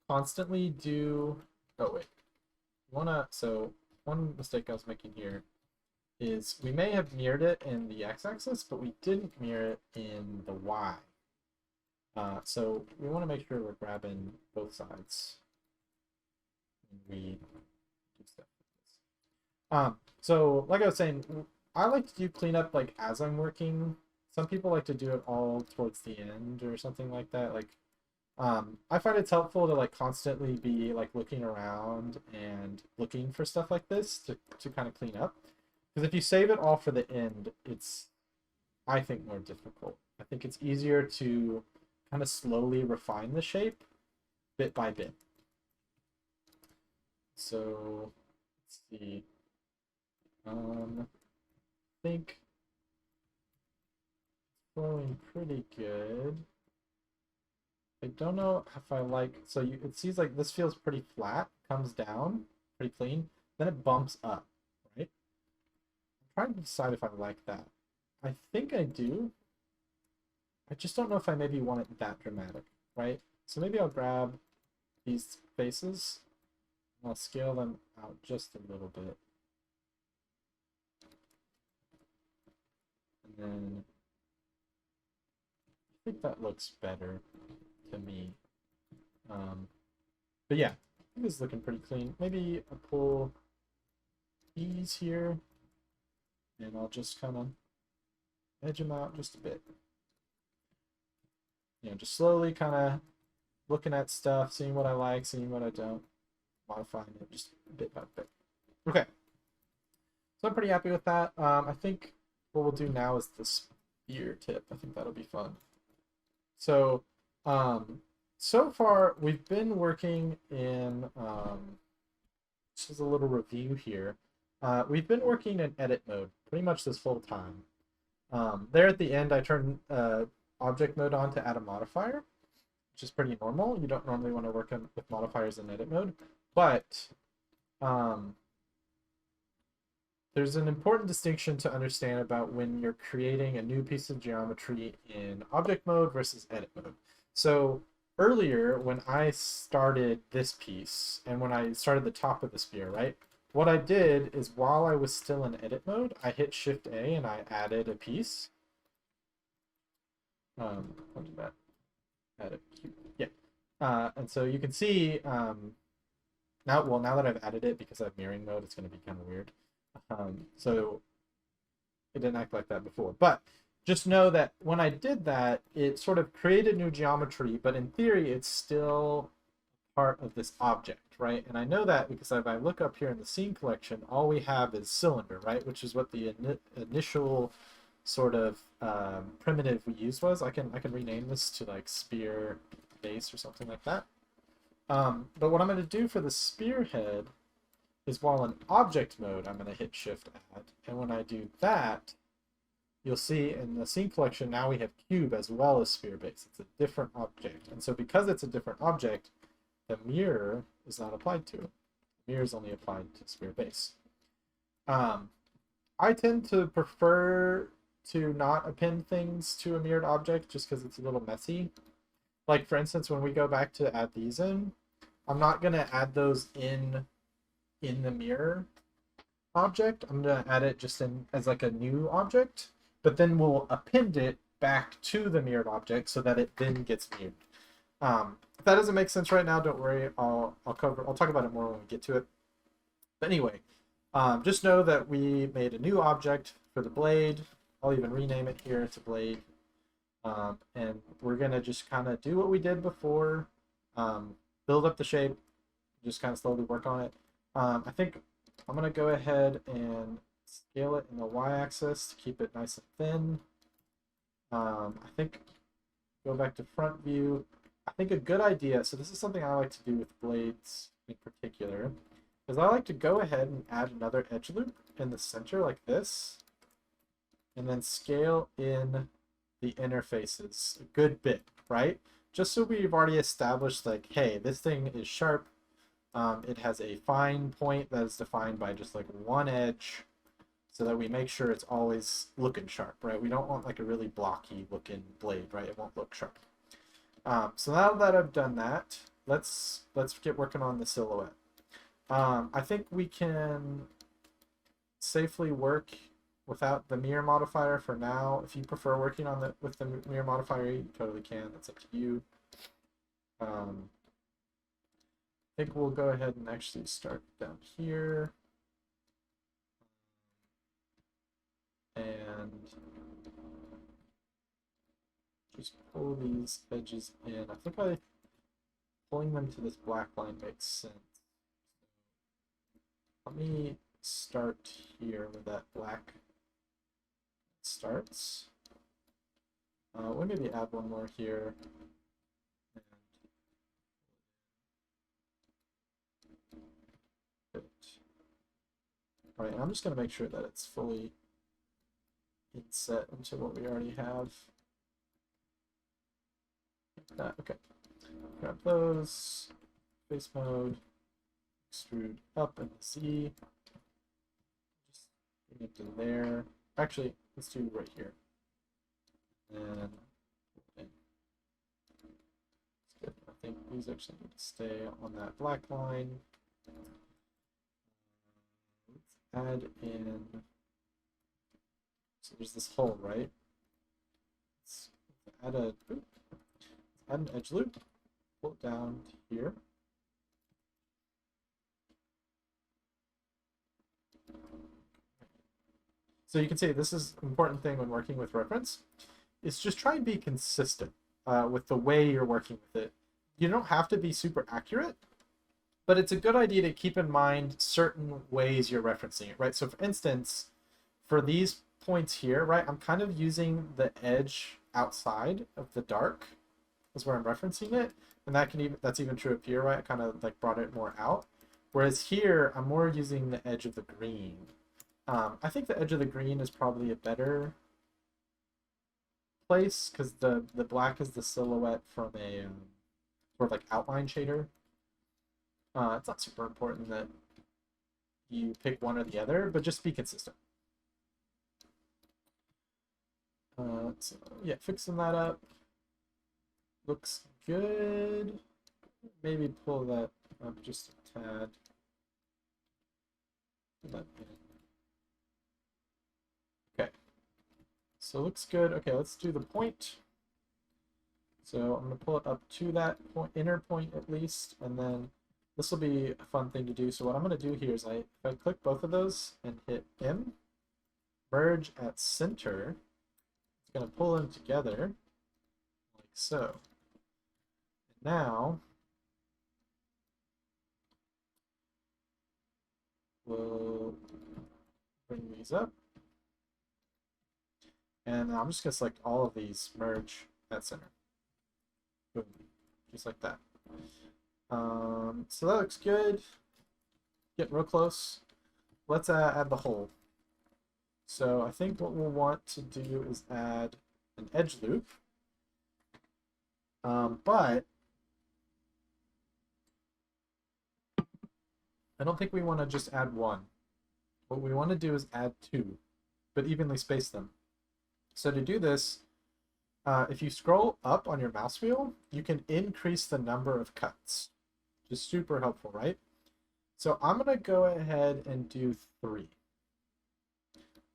constantly do. Oh wait, so one mistake I was making here is we may have mirrored it in the x-axis, but we didn't mirror it in the y. So we want to make sure we're grabbing both sides when we do stuff like this. So like I was saying, I like to do cleanup like as I'm working. Some people like to do it all towards the end or something like that. Like I find it's helpful to like constantly be like looking around and looking for stuff like this to kind of clean up. Because if you save it all for the end, it's, I think, more difficult. I think it's easier to kind of slowly refine the shape bit by bit. So let's see. I think it's flowing pretty good. I don't know if I like, so it seems like this feels pretty flat, comes down pretty clean, then it bumps up, right? I'm trying to decide if I like that. I think I do. I just don't know if I maybe want it that dramatic, right? So maybe I'll grab these faces and I'll scale them out just a little bit. And then I think that looks better to me. But yeah, I think this is looking pretty clean. Maybe I'll pull these here and I'll just kind of edge them out just a bit. Just slowly kind of looking at stuff, seeing what I like, seeing what I don't, modifying it just bit by bit. Okay, so I'm pretty happy with that. I think what we'll do now is the spear tip. I think that'll be fun. So, so far we've been working in, just a little review here. We've been working in edit mode pretty much this whole time. There at the end, I turned object mode on to add a modifier, which is pretty normal. You don't normally want to work with modifiers in edit mode, but there's an important distinction to understand about when you're creating a new piece of geometry in object mode versus edit mode. So earlier, when I started this piece and when I started the top of the spear, right? What I did is while I was still in edit mode, I hit Shift A and I added a piece. I'll do that. Add a cube. Yeah. And so you can see now that I've added it, because I have mirroring mode, it's going to be kind of weird. So it didn't act like that before. But just know that when I did that, it sort of created new geometry, but in theory, it's still part of this object, right? And I know that because if I look up here in the scene collection, all we have is cylinder, right? Which is what the initial sort of primitive we used was. I can rename this to like spear base or something like that. But what I'm going to do for the spearhead is while in object mode, I'm going to hit Shift Add. And when I do that, you'll see in the scene collection, now we have cube as well as spear base. It's a different object. And so because it's a different object, the mirror is not applied to it. The mirror is only applied to spear base. I tend to prefer to not append things to a mirrored object just because it's a little messy. Like for instance, when we go back to add these in, I'm not going to add those in the mirror object. I'm going to add it just in as like a new object, but then we'll append it back to the mirrored object so that it then gets mirrored. If that doesn't make sense right now, don't worry. I'll talk about it more when we get to it. But anyway, just know that we made a new object for the blade. I'll even rename it here to blade. And we're going to just kind of do what we did before. Build up the shape, just kind of slowly work on it. I think I'm going to go ahead and scale it in the y-axis to keep it nice and thin. I think go back to front view. I think a good idea, so this is something I like to do with blades in particular, is I like to go ahead and add another edge loop in the center like this, and then scale in the interfaces a good bit, right? Just so we've already established, like, hey, this thing is sharp. It has a fine point that is defined by just like one edge, so that we make sure it's always looking sharp, right? We don't want like a really blocky looking blade, right? It won't look sharp. So now that I've done that, let's get working on the silhouette. I think we can safely work without the mirror modifier for now. If you prefer working on with the mirror modifier, you totally can. That's up to you. I think we'll go ahead and actually start down here. And just pull these edges in. I think pulling them to this black line makes sense. Let me start here where that black starts. We'll maybe add one more here. All right, and I'm just going to make sure that it's fully inset into what we already have. Like that. Okay. Grab those. Face mode. Extrude up in the Z. Just bring it to there. Actually, let's do right here. And okay. Good. I think these actually need to stay on that black line. Let's add in. So there's this hole, right? Let's add an edge loop. Pull it down to here. So you can see this is an important thing when working with reference. Is just try and be consistent with the way you're working with it. You don't have to be super accurate, but it's a good idea to keep in mind certain ways you're referencing it, right? So for instance, for these points here, right, I'm kind of using the edge outside of the dark is where I'm referencing it. And that's even true up here, right? I kind of like brought it more out. Whereas here, I'm more using the edge of the green. I think the edge of the green is probably a better place because the black is the silhouette from a sort of like outline shader. It's not super important that you pick one or the other, but just be consistent. So yeah, fixing that up looks good. Maybe pull that up just a tad. Pull that in. Okay, so looks good. Okay, let's do the point. So I'm going to pull it up to that point, inner point at least, and then this will be a fun thing to do. So what I'm going to do here is if I click both of those and hit M, merge at center, it's going to pull them together like so. And now we'll bring these up. And I'm just going to select all of these, merge at center. Boom. Just like that. So that looks good. Getting real close. Let's add the hole. So I think what we'll want to do is add an edge loop. But I don't think we want to just add one. What we want to do is add two, but evenly space them. So to do this, if you scroll up on your mouse wheel, you can increase the number of cuts. Just super helpful, right? So I'm going to go ahead and do 3.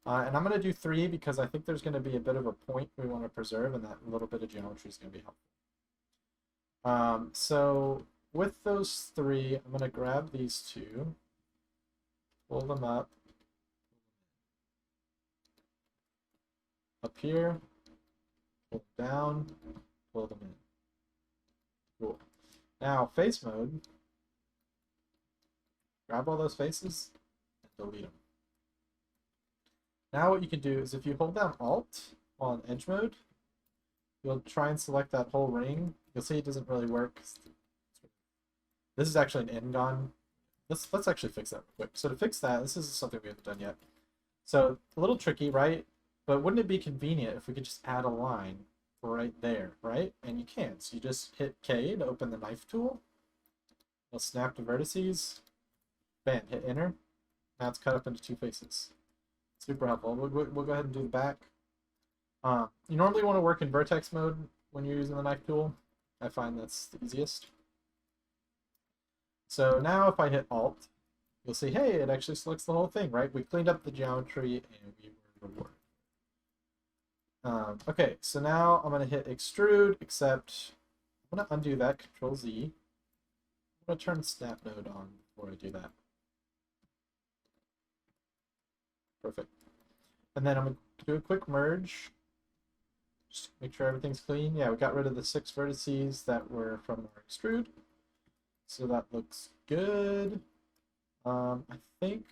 And I'm going to do 3 because I think there's going to be a bit of a point we want to preserve, and that little bit of geometry is going to be helpful. So with those 3, I'm going to grab these 2, pull them up here, pull them down, pull them in. Cool. Now face mode, Grab all those faces and delete them. Now what you can do is if you hold down Alt while in edge mode, you'll try and select that whole ring. You'll see it doesn't really work. This is actually an Ngon. Let's actually fix that real quick. So to fix that, this is something we haven't done yet. So a little tricky, right? But wouldn't it be convenient if we could just add a line right there, right? And you can. So you just hit K to open the knife tool. You'll snap the vertices. Bam, hit enter. Now it's cut up into two faces. Super helpful. We'll go ahead and do the back. You normally want to work in vertex mode when you're using the knife tool. I find that's the easiest. So now if I hit Alt, you'll see, hey, it actually selects the whole thing, right? We cleaned up the geometry and we were rewarded. Okay, so now I'm going to hit Extrude, except I'm going to undo that, Control Z. I'm going to turn Snap Node on before I do that. Perfect. And then I'm going to do a quick merge. Just make sure everything's clean. Yeah, we got rid of the 6 vertices that were from our extrude. So that looks good. I think,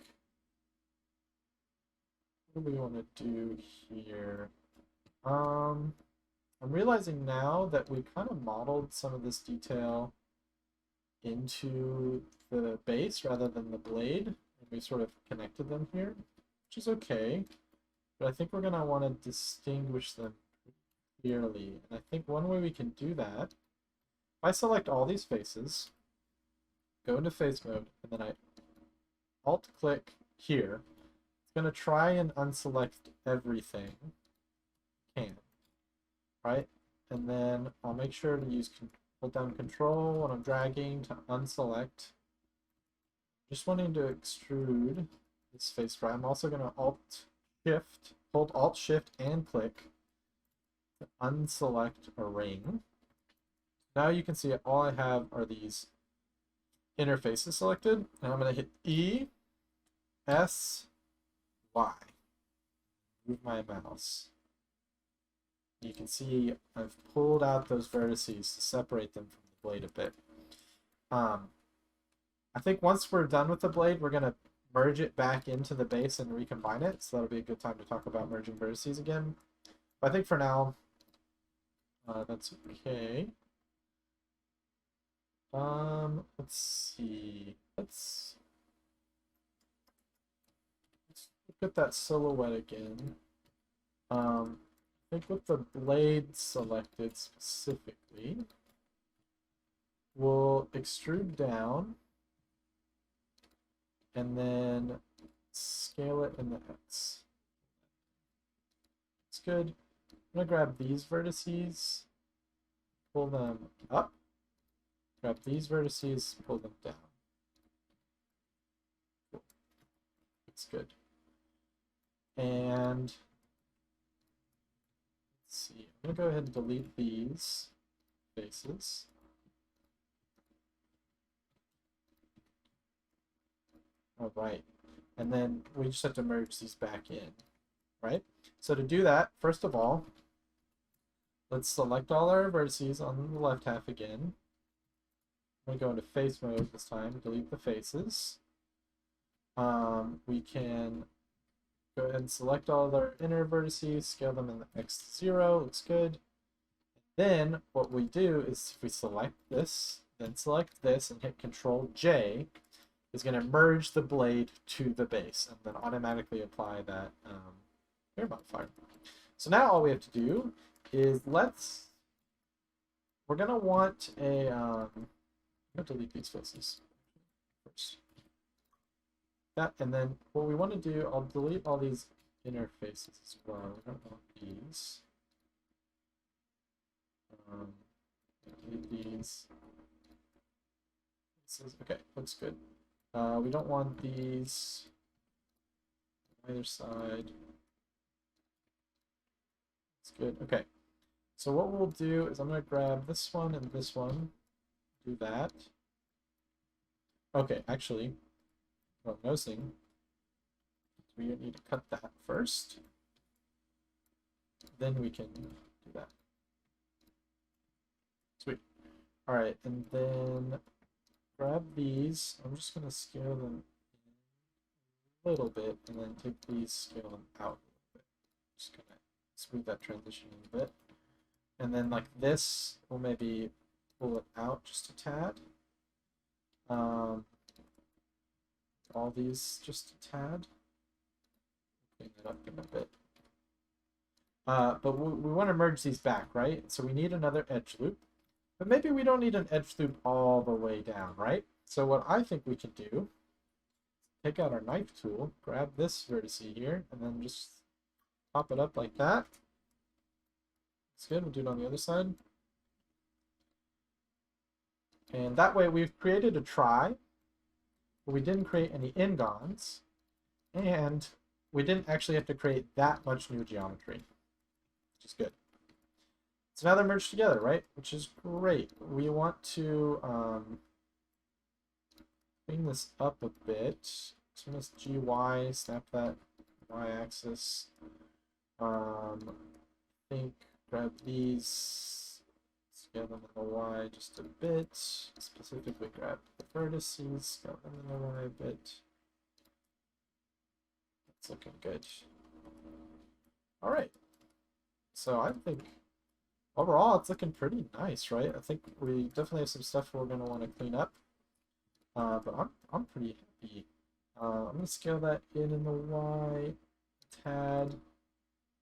what do we want to do here? I'm realizing now that we kind of modeled some of this detail into the base rather than the blade. And we sort of connected them here, which is okay. But I think we're going to want to distinguish them clearly. And I think one way we can do that, if I select all these faces, go into face mode, and then I alt click here, it's going to try and unselect everything. Can, right? And then I'll make sure to hold down control when I'm dragging to unselect. Just wanting to extrude this face right. I'm also going to hold alt shift and click to unselect a ring. Now you can see all I have are these interfaces selected, and I'm going to hit E, S, Y. Move my mouse. You can see I've pulled out those vertices to separate them from the blade a bit. I think once we're done with the blade, we're going to merge it back into the base and recombine it, so that'll be a good time to talk about merging vertices again. But I think for now, that's okay. Let's see. Let's look at that silhouette again. I think with the blade selected specifically, we'll extrude down and then scale it in the X. It's good. I'm going to grab these vertices, pull them up, grab these vertices, pull them down. Cool. It's good. And let's see, I'm going to go ahead and delete these faces. All right, and then we just have to merge these back in, right? So to do that, first of all, let's select all our vertices on the left half again. I'm going to go into face mode this time, delete the faces. We can go ahead and select all of our inner vertices, scale them in the X0, looks good. Then what we do is if we select this, then select this and hit Control J, is going to merge the blade to the base and then automatically apply that layer modifier. So now all we have to do is we're going to want a, I'm going to delete these faces first. That, and then what we want to do, I'll delete all these inner faces as well. We don't want these. Delete these. Okay, looks good. We don't want these on either side. It's good. Okay. So what we'll do is I'm going to grab this one and this one. Do that. Okay, actually, what I'm noticing, we need to cut that first. Then we can do that. Sweet. All right, and then grab these. I'm just going to scale them a little bit, and then take these, scale them out a little bit. Just kind of smooth that transition a little bit. And then like this, we'll maybe pull it out just a tad. All these just a tad. Clean it up in a bit. But we want to merge these back, right? So we need another edge loop. But maybe we don't need an edge loop all the way down, right? So what I think we can do, take out our knife tool, grab this vertex here, and then just pop it up like that. That's good. We'll do it on the other side. And that way we've created a try, but we didn't create any ingons, and we didn't actually have to create that much new geometry, which is good. So now they're merged together, right? Which is great. We want to clean this up a bit. Turn this GY, snap that Y-axis. I think grab these, scale them in the Y just a bit. Specifically grab the vertices, scale them in the Y a bit. That's looking good. All right. So I think overall it's looking pretty nice, right? I think we definitely have some stuff we're going to want to clean up. But I'm pretty happy. I'm going to scale that in the Y a tad,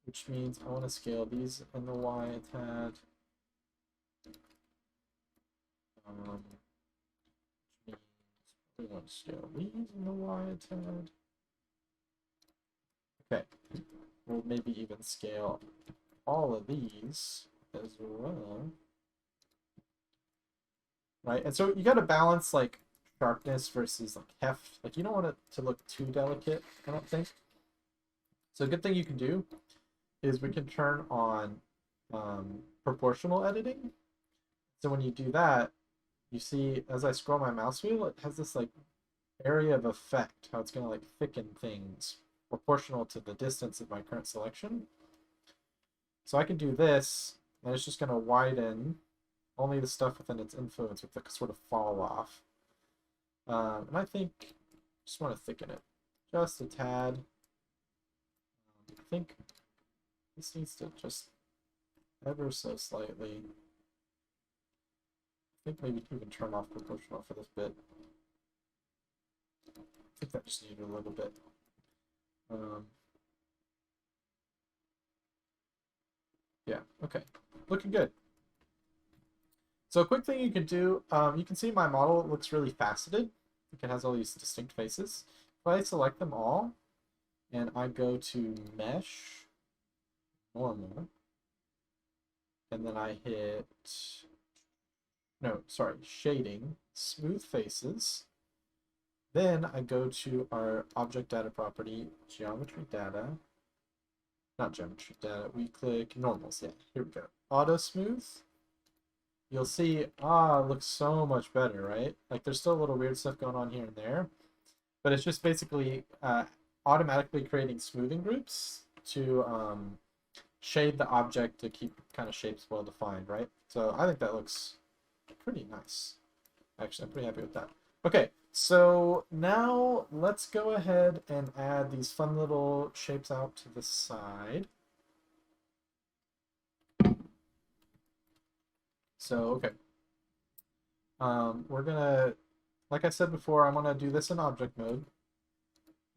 which means I want to scale these in the Y a tad. Which means we want to scale these in the Y a tad. Okay, we'll maybe even scale all of these as well. Right, and so you got to balance like sharpness versus like heft. Like you don't want it to look too delicate, I don't think. So a good thing you can do is we can turn on proportional editing. So when you do that, you see as I scroll my mouse wheel, it has this like area of effect, how it's going to like thicken things proportional to the distance of my current selection. So I can do this, and it's just going to widen only the stuff within its influence with the sort of fall off. And I think I just want to thicken it just a tad. I think this needs to just ever so slightly. I think maybe even turn off proportional for this bit. I think that just needed a little bit. Yeah, okay. Looking good. So a quick thing you can do, you can see my model looks really faceted. It has all these distinct faces. If I select them all, and I go to Mesh, Normal, and then I hit, no, sorry, Shading, Smooth Faces. Then I go to our Object Data property, Geometry Data, not Geometry Data, we click Normals, yeah, here we go. Auto Smooth. You'll see, it looks so much better, right? Like there's still a little weird stuff going on here and there, but it's just basically automatically creating smoothing groups to shade the object to keep kind of shapes well defined, right? So I think that looks pretty nice. Actually, I'm pretty happy with that. Okay, so now let's go ahead and add these fun little shapes out to the side. So, okay. We're gonna, like I said before, I'm gonna do this in object mode.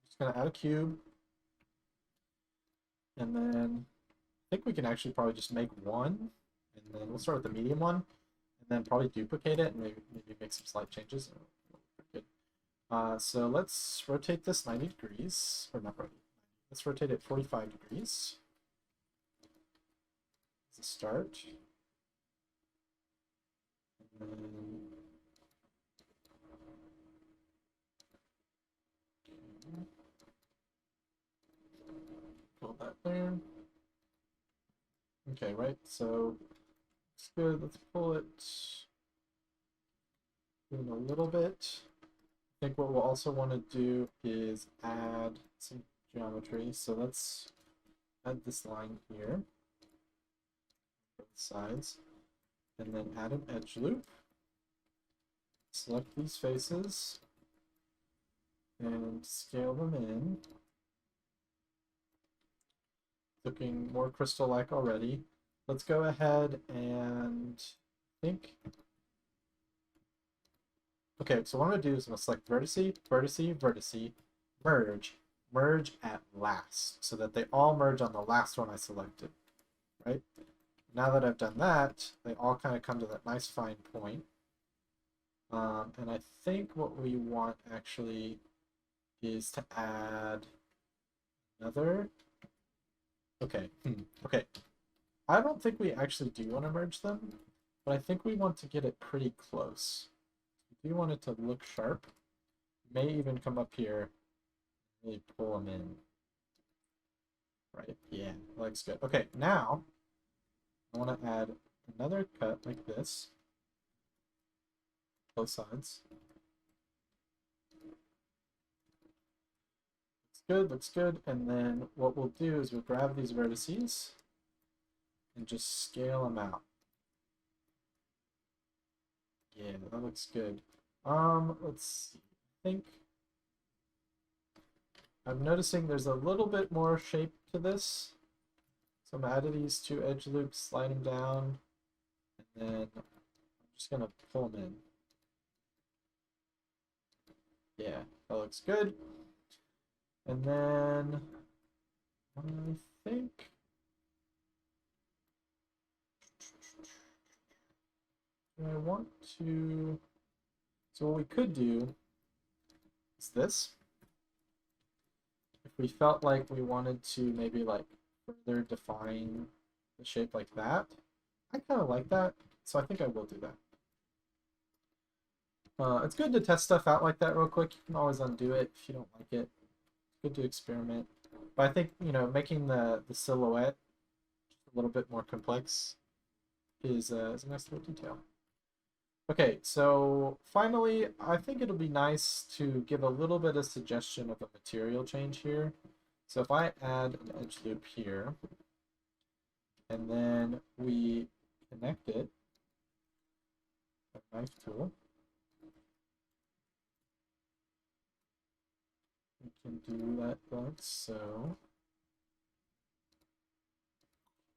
Just gonna add a cube. And then I think we can actually probably just make one. And then we'll start with the medium one. And then probably duplicate it and maybe make some slight changes. Good. So let's rotate this 90 degrees. Or not rotate. Let's rotate it 45 degrees. As a start. And then pull that there. Okay, right, so it's good. Let's pull it in a little bit. I think what we'll also want to do is add some geometry. So let's add this line here, both sides, and then add an edge loop. Select these faces. and scale them in. Looking more crystal-like already. Let's go ahead and think. Okay, so what I'm going to do is I'm going to select vertice, vertice, vertice, merge, merge at last, so that they all merge on the last one I selected, right? Now that I've done that, they all kind of come to that nice fine point. And I think what we want actually is to add another. Okay, okay. I don't think we actually do want to merge them, but I think we want to get it pretty close. We do want it to look sharp. May even come up here, really pull them in. Right, yeah, looks good. Okay, now I want to add another cut like this, both sides. Looks good. And then what we'll do is we'll grab these vertices and just scale them out. Yeah, that looks good. Let's see. I think I'm noticing there's a little bit more shape to this. So I'm adding these two edge loops, slide them down, and then I'm just gonna pull them in. Yeah, that looks good. And then I think I want to. So what we could do is this. If we felt like we wanted to maybe like further define the shape like that, I kind of like that, so I think I will do that. It's good to test stuff out like that real quick. You can always undo it if you don't like it. It's good to experiment. But I think, you know, making the silhouette a little bit more complex is a nice little detail. Okay, so finally, I think it'll be nice to give a little bit of suggestion of a material change here. So if I add an edge loop here, and then we connect it with a knife tool, we can do that like so.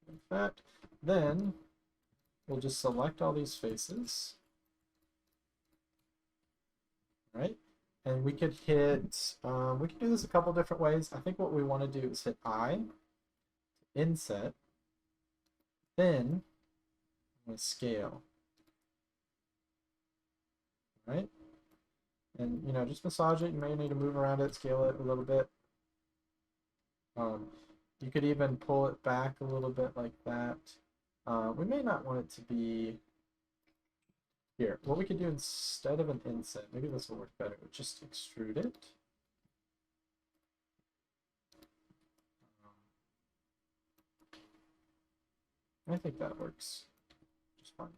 Like that. Then we'll just select all these faces. Right? And we could hit, we can do this a couple different ways. I think what we want to do is hit I, inset, then I'm going to scale. Right? And, you know, just massage it. You may need to move around it, scale it a little bit. You could even pull it back a little bit like that. We may not want it to be here. What we could do instead of an inset, maybe this will work better, just extrude it. I think that works just fine.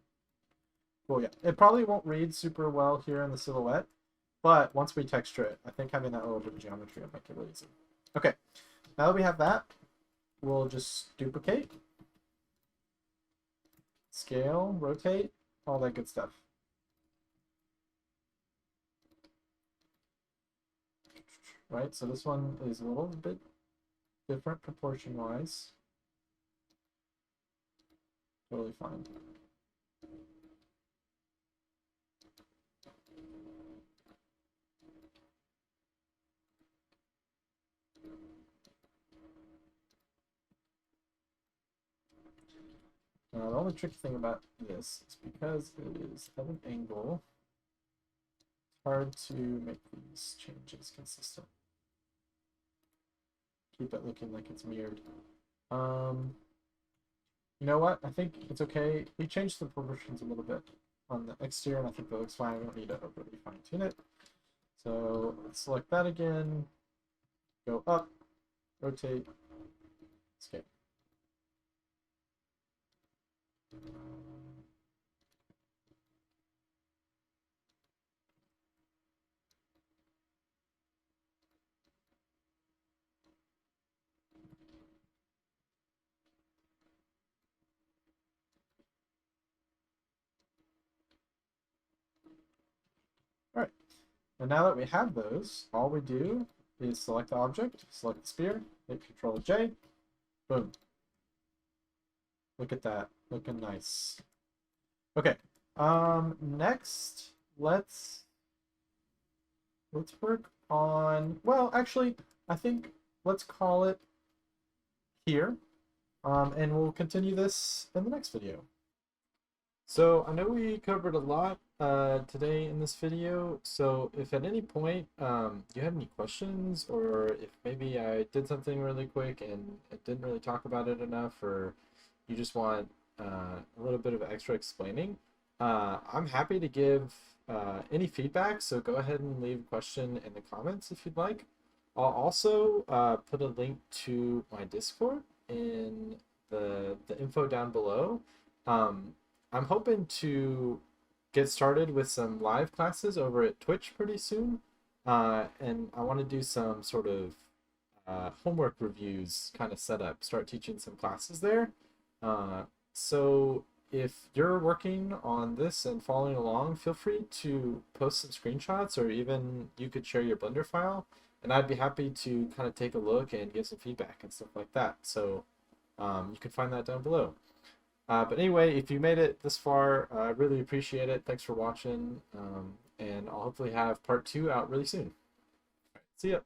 Cool, yeah. It probably won't read super well here in the silhouette, but once we texture it, I think having that little bit of geometry will make it really easy. Okay, now that we have that, we'll just duplicate, scale, rotate, all that good stuff. Right, so this one is a little bit different proportion-wise. Totally fine. Now, the only tricky thing about this is because it is at an angle, it's hard to make these changes consistent. Keep it looking like it's mirrored. You know what? I think it's okay. We changed the proportions a little bit on the exterior, and I think that looks fine. We don't need to overly fine-tune it. So let's select that again, go up, rotate, scale. All right. And now that we have those, all we do is select the object, select the spear, hit Control J, boom. Look at that, looking nice. Okay, next let's work on, well, actually, I think let's call it here, and we'll continue this in the next video. So I know we covered a lot today in this video, so if at any point you have any questions, or if maybe I did something really quick and I didn't really talk about it enough, or you just want a little bit of extra explaining, I'm happy to give any feedback, so go ahead and leave a question in the comments if you'd like. I'll also put a link to my Discord in the info down below. I'm hoping to get started with some live classes over at Twitch pretty soon. And I want to do some sort of homework reviews kind of setup, start teaching some classes there. So if you're working on this and following along, feel free to post some screenshots, or even you could share your Blender file, and I'd be happy to kind of take a look and give some feedback and stuff like that. So you can find that down below. But anyway, if you made it this far, I really appreciate it. Thanks for watching, and I'll hopefully have part 2 out really soon. See ya.